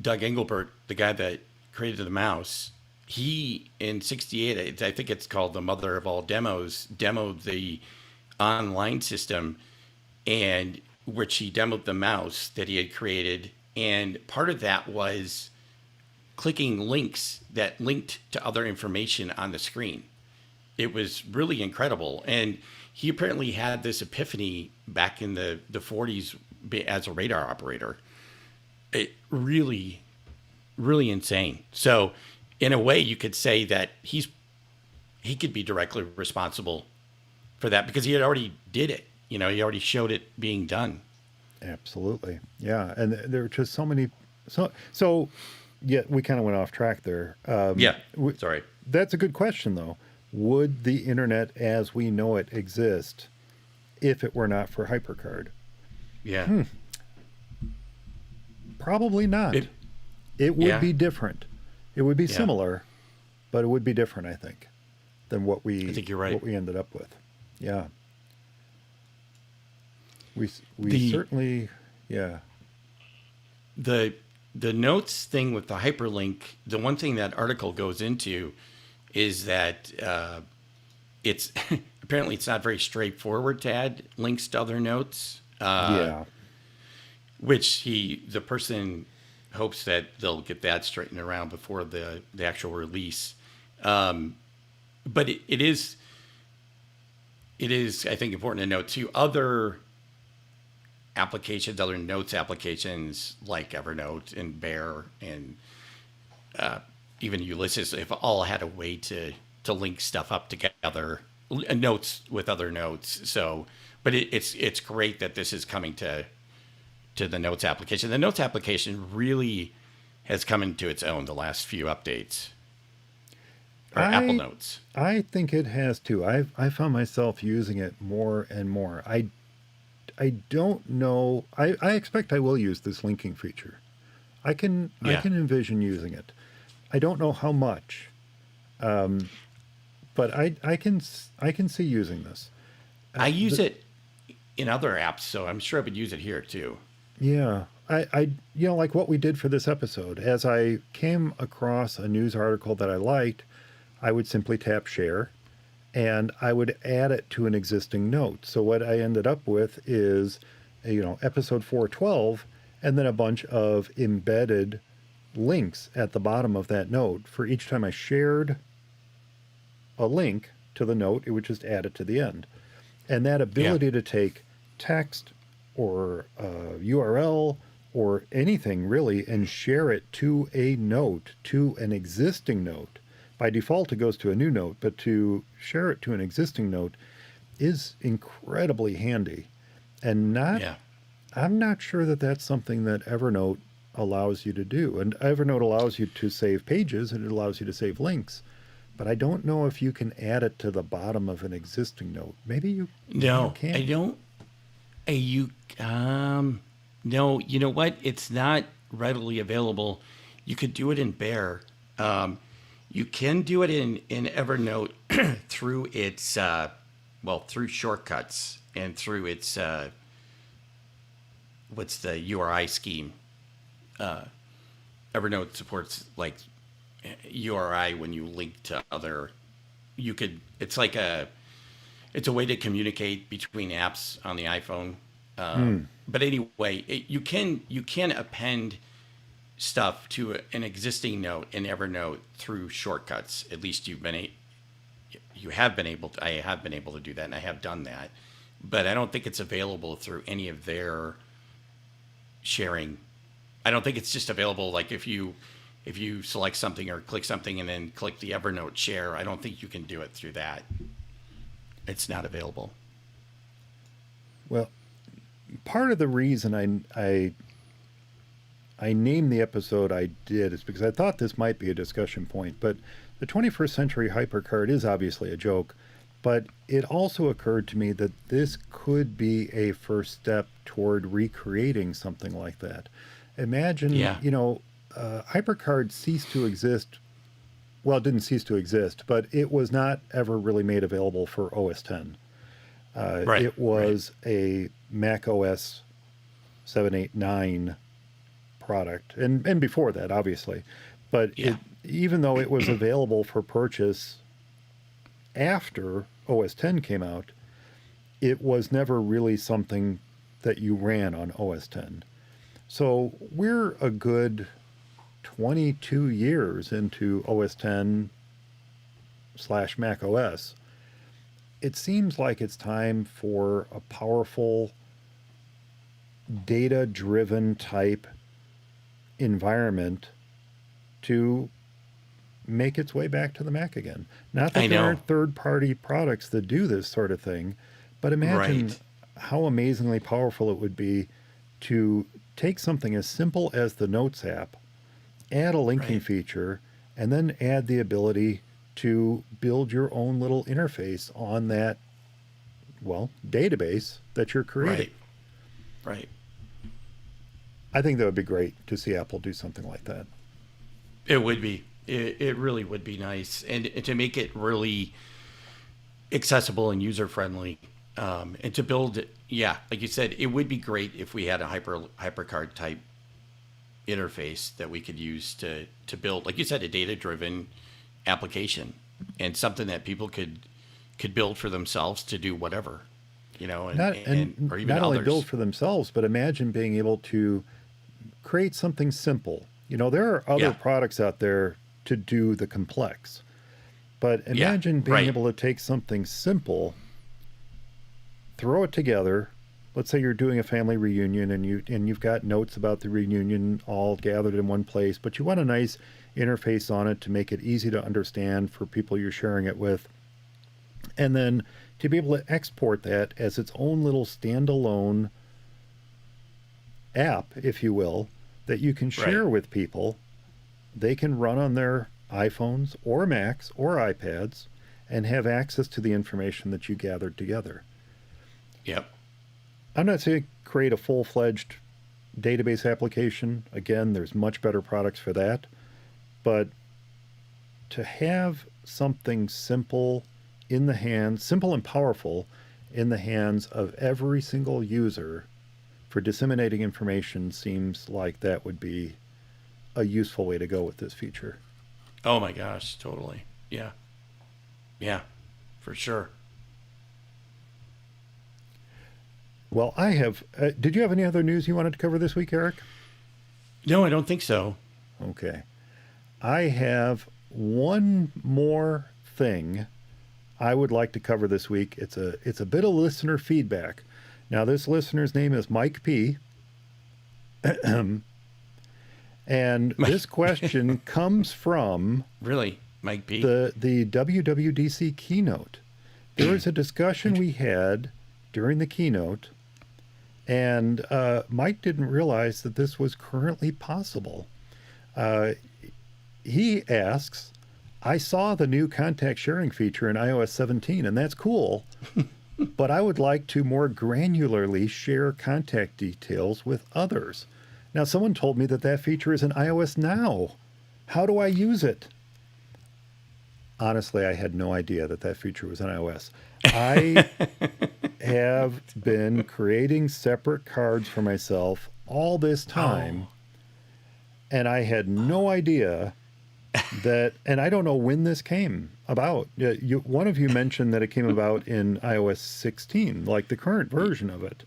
Doug Engelbert, the guy that created the mouse. He, in 1968, I think it's called the mother of all demos, demoed the online system, and which he demoed the mouse that he had created. And part of that was clicking links that linked to other information on the screen. It was really incredible. And he apparently had this epiphany back in the 40s as a radar operator. It really, really insane. So in a way, you could say that he could be directly responsible for that because he had already did it. He already showed it being done. Absolutely. Yeah. And there are just so many. So yeah, we kind of went off track there. Sorry. That's a good question, though. Would the internet as we know it exist if it were not for HyperCard? Yeah. Probably not. It would be different. It would be similar, but it would be different, I think, than I think you're right. What we ended up with. Yeah. We certainly, The notes thing with the hyperlink, the one thing that article goes into is that it's apparently it's not very straightforward to add links to other notes. Which the person hopes that they'll get that straightened around before the actual release. But it is, I think, important to note too, other applications, other notes applications like Evernote and Bear and even Ulysses, have all had a way to link stuff up together, notes with other notes. So, but it's great that this is coming to the Notes application. The Notes application really has come into its own the last few updates. Or Apple Notes. I think it has too. I found myself using it more and more. I don't know. I expect I will use this linking feature. I can envision using it. I don't know how much, but I can see using this. I use it in other apps, so I'm sure I would use it here too. Yeah, I like what we did for this episode. As I came across a news article that I liked, I would simply tap share, and I would add it to an existing note. So what I ended up with is, episode 412, and then a bunch of embedded links at the bottom of that note. For each time I shared a link to the note, it would just add it to the end. And that ability to take text or URL or anything really and share it to a note, to an existing note. By default, it goes to a new note, but to share it to an existing note is incredibly handy. And I'm not sure that that's something that Evernote allows you to do. And Evernote allows you to save pages and it allows you to save links. But I don't know if you can add it to the bottom of an existing note. Maybe you can. I don't. No, you know what? It's not readily available. You could do it in Bear. You can do it in Evernote through its, through shortcuts and through its, what's the URI scheme? Evernote supports like URI when you link to other, it's a way to communicate between apps on the iPhone. But anyway, you can append stuff to an existing note in Evernote through shortcuts. At least you you have been able to. I have been able to do that, and I have done that. But I don't think it's available through any of their sharing. I don't think it's just available like if you select something or click something and then click the Evernote share. I don't think you can do it through that. It's not available. Well, part of the reason I named the episode I did is because I thought this might be a discussion point, but the 21st century HyperCard is obviously a joke, but it also occurred to me that this could be a first step toward recreating something like that. Imagine, HyperCard ceased to exist. Well, it didn't cease to exist, but it was not ever really made available for OS X. It was a macOS 7, 8, 9 product, and before that, obviously. But even though it was available for purchase after OS X came out, it was never really something that you ran on OS X. So we're a good 22 years into OS X / macOS. It seems like it's time for a powerful, data-driven type environment to make its way back to the Mac again. Not that there aren't third-party products that do this sort of thing, but imagine how amazingly powerful it would be to take something as simple as the Notes app, add a linking feature, and then add the ability to build your own little interface on that, database that you're creating. Right. I think that would be great to see Apple do something like that. It would be. It really would be nice. And to make it really accessible and user-friendly. And to build, like you said, it would be great if we had a HyperCard type interface that we could use to build, like you said, a data-driven application and something that people could build for themselves to do whatever, or even not only others. build for themselves, but imagine being able to create something simple. There are other products out there to do the complex, but imagine being able to take something simple, throw it together. Let's say you're doing a family reunion and you've got notes about the reunion all gathered in one place, but you want a nice interface on it to make it easy to understand for people you're sharing it with. And then to be able to export that as its own little standalone app, if you will, that you can share with people. They can run on their iPhones or Macs or iPads and have access to the information that you gathered together. Yep. I'm not saying create a full-fledged database application. Again, there's much better products for that. But to have something simple and powerful in the hands of every single user for disseminating information seems like that would be a useful way to go with this feature. Oh my gosh, totally. Yeah. Yeah, for sure. Well, I have. Did you have any other news you wanted to cover this week, Eric? No, I don't think so. Okay. I have one more thing I would like to cover this week. It's a bit of listener feedback. Now, this listener's name is Mike P. And this question comes from Mike P. the WWDC keynote. There was a discussion we had during the keynote, and Mike didn't realize that this was currently possible. He asks, I saw the new contact sharing feature in iOS 17, and that's cool, but I would like to more granularly share contact details with others. Now, someone told me that feature is in iOS now. How do I use it? Honestly, I had no idea that feature was in iOS. I have been creating separate cards for myself all this time, and I had no idea that, and I don't know when this came about. One of you mentioned that it came about in iOS 16, like the current version of it.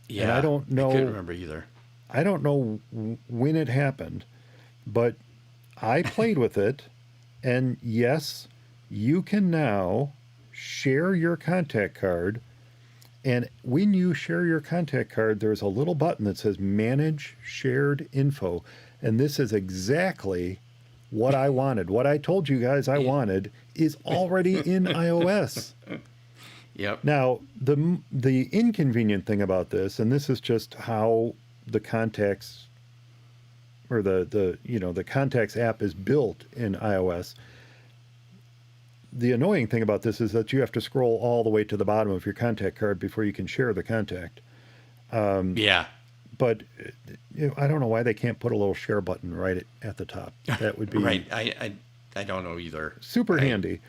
Yeah, and I don't know. I couldn't remember either. I don't know when it happened, but I played with it, and yes, you can now share your contact card. And when you share your contact card, there's a little button that says Manage Shared Info. And this is exactly what I wanted. What I told you guys I wanted is already in iOS. Yep. Now, the inconvenient thing about this, and this is just how the contacts or the contacts app is built in iOS. The annoying thing about this is that you have to scroll all the way to the bottom of your contact card before you can share the contact. Yeah. But I don't know why they can't put a little share button right at the top. That would be right. I don't know either. Super handy.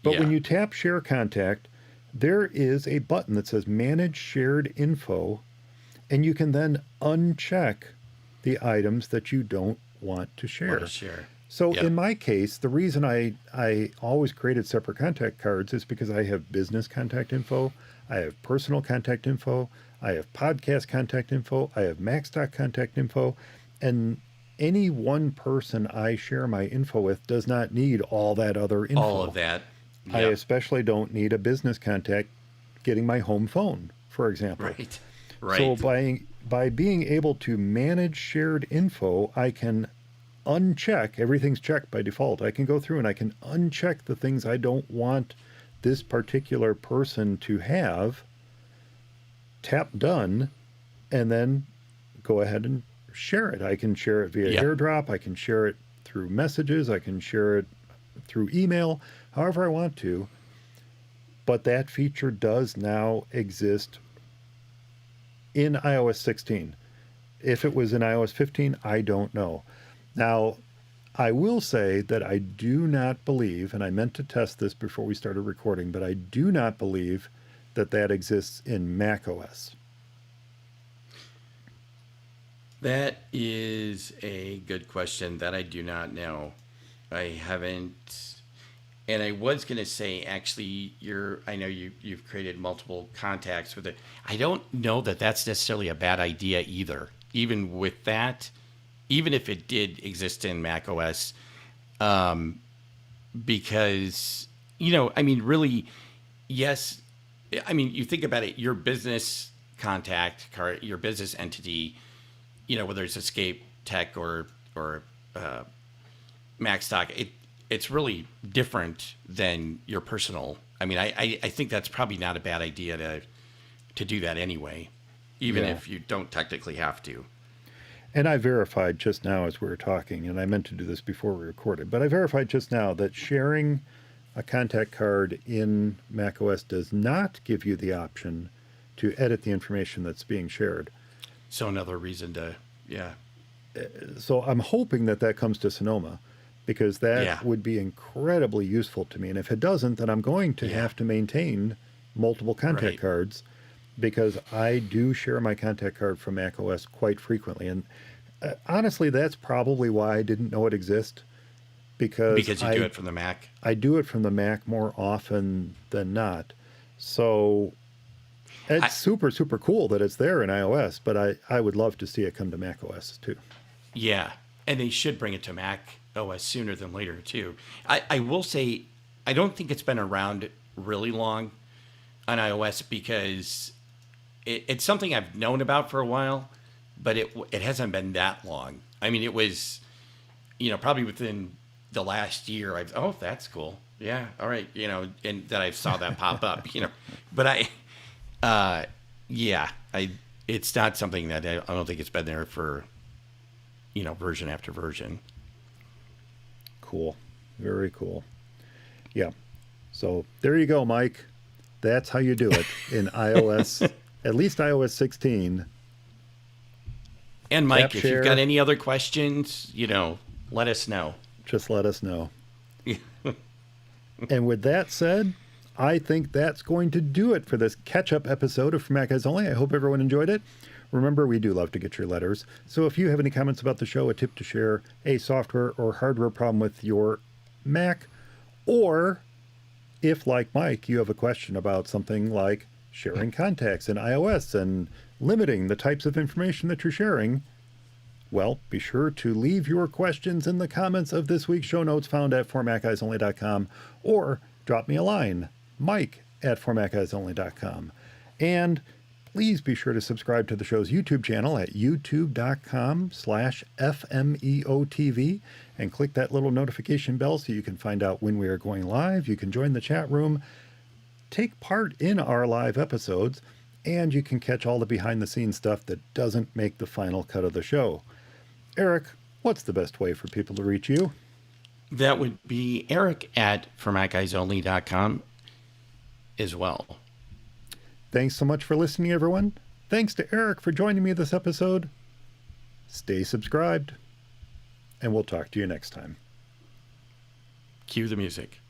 But when yeah. you tap Share Contact, there is a button that says Manage Shared Info, and you can then uncheck the items that you don't want to share. So in my case, the reason I always created separate contact cards is because I have business contact info, I have personal contact info, I have podcast contact info, I have MacStock contact info, and any one person I share my info with does not need all that other info. All of that. Yep. I especially don't need a business contact getting my home phone, for example. Right. Right. So by being able to manage shared info, I can uncheck, everything's checked by default. I can go through and I can uncheck the things I don't want this particular person to have, tap done, and then go ahead and share it. I can share it via AirDrop, I can share it through messages, I can share it through email, however I want to. But that feature does now exist in iOS 16. If it was in iOS 15, I don't know. Now, I will say that I do not believe, and I meant to test this before we started recording, but I do not believe that that exists in macOS. That is a good question that I do not know. I haven't, and I was going to say, actually, I know you've created multiple contacts with it. I don't know that that's necessarily a bad idea either. Even with that, even if it did exist in macOS, because, I mean, really, yes. I mean, you think about it, your business contact card, your business entity, whether it's Escape Tech or MacStock, it's really different than your personal. I mean, I think that's probably not a bad idea to do that anyway, even if you don't technically have to. And I verified just now as we were talking, and I meant to do this before we recorded, but I verified just now that sharing a contact card in macOS does not give you the option to edit the information that's being shared. So another reason to, So I'm hoping that comes to Sonoma, because that would be incredibly useful to me. And if it doesn't, then I'm going to have to maintain multiple contact cards, because I do share my contact card from macOS quite frequently. And honestly, that's probably why I didn't know it exists. Because you do it from the Mac? I do it from the Mac more often than not. So it's super, super cool that it's there in iOS, but I would love to see it come to macOS too. Yeah, and they should bring it to Mac OS sooner than later too. I will say, I don't think it's been around really long on iOS, because it's something I've known about for a while, but it hasn't been that long. I mean, it was, probably within the last year, that's cool. Yeah, all right, and that I saw that pop up, but it's not something that I don't think it's been there for, version after version. Cool. Very cool. Yeah. So there you go, Mike. That's how you do it in iOS, at least iOS 16. And Mike, if you've got any other questions, let us know. Just let us know. And with that said, I think that's going to do it for this catch-up episode of For Mac Guys Only. I hope everyone enjoyed it. Remember, we do love to get your letters. So if you have any comments about the show, a tip to share, a software or hardware problem with your Mac, or if, like Mike, you have a question about something like sharing contacts in iOS and limiting the types of information that you're sharing, well, be sure to leave your questions in the comments of this week's show notes found at formatguysonly.com, or drop me a line Mike at formatguysonly.com. And please be sure to subscribe to the show's YouTube channel at youtube.com/FMEOTV and click that little notification bell so you can find out when we are going live. You can join the chat room, take part in our live episodes, and you can catch all the behind-the-scenes stuff that doesn't make the final cut of the show. Eric, what's the best way for people to reach you? That would be Eric at formatguysonly.com as well. Thanks so much for listening, everyone. Thanks to Eric for joining me this episode. Stay subscribed, and we'll talk to you next time. Cue the music.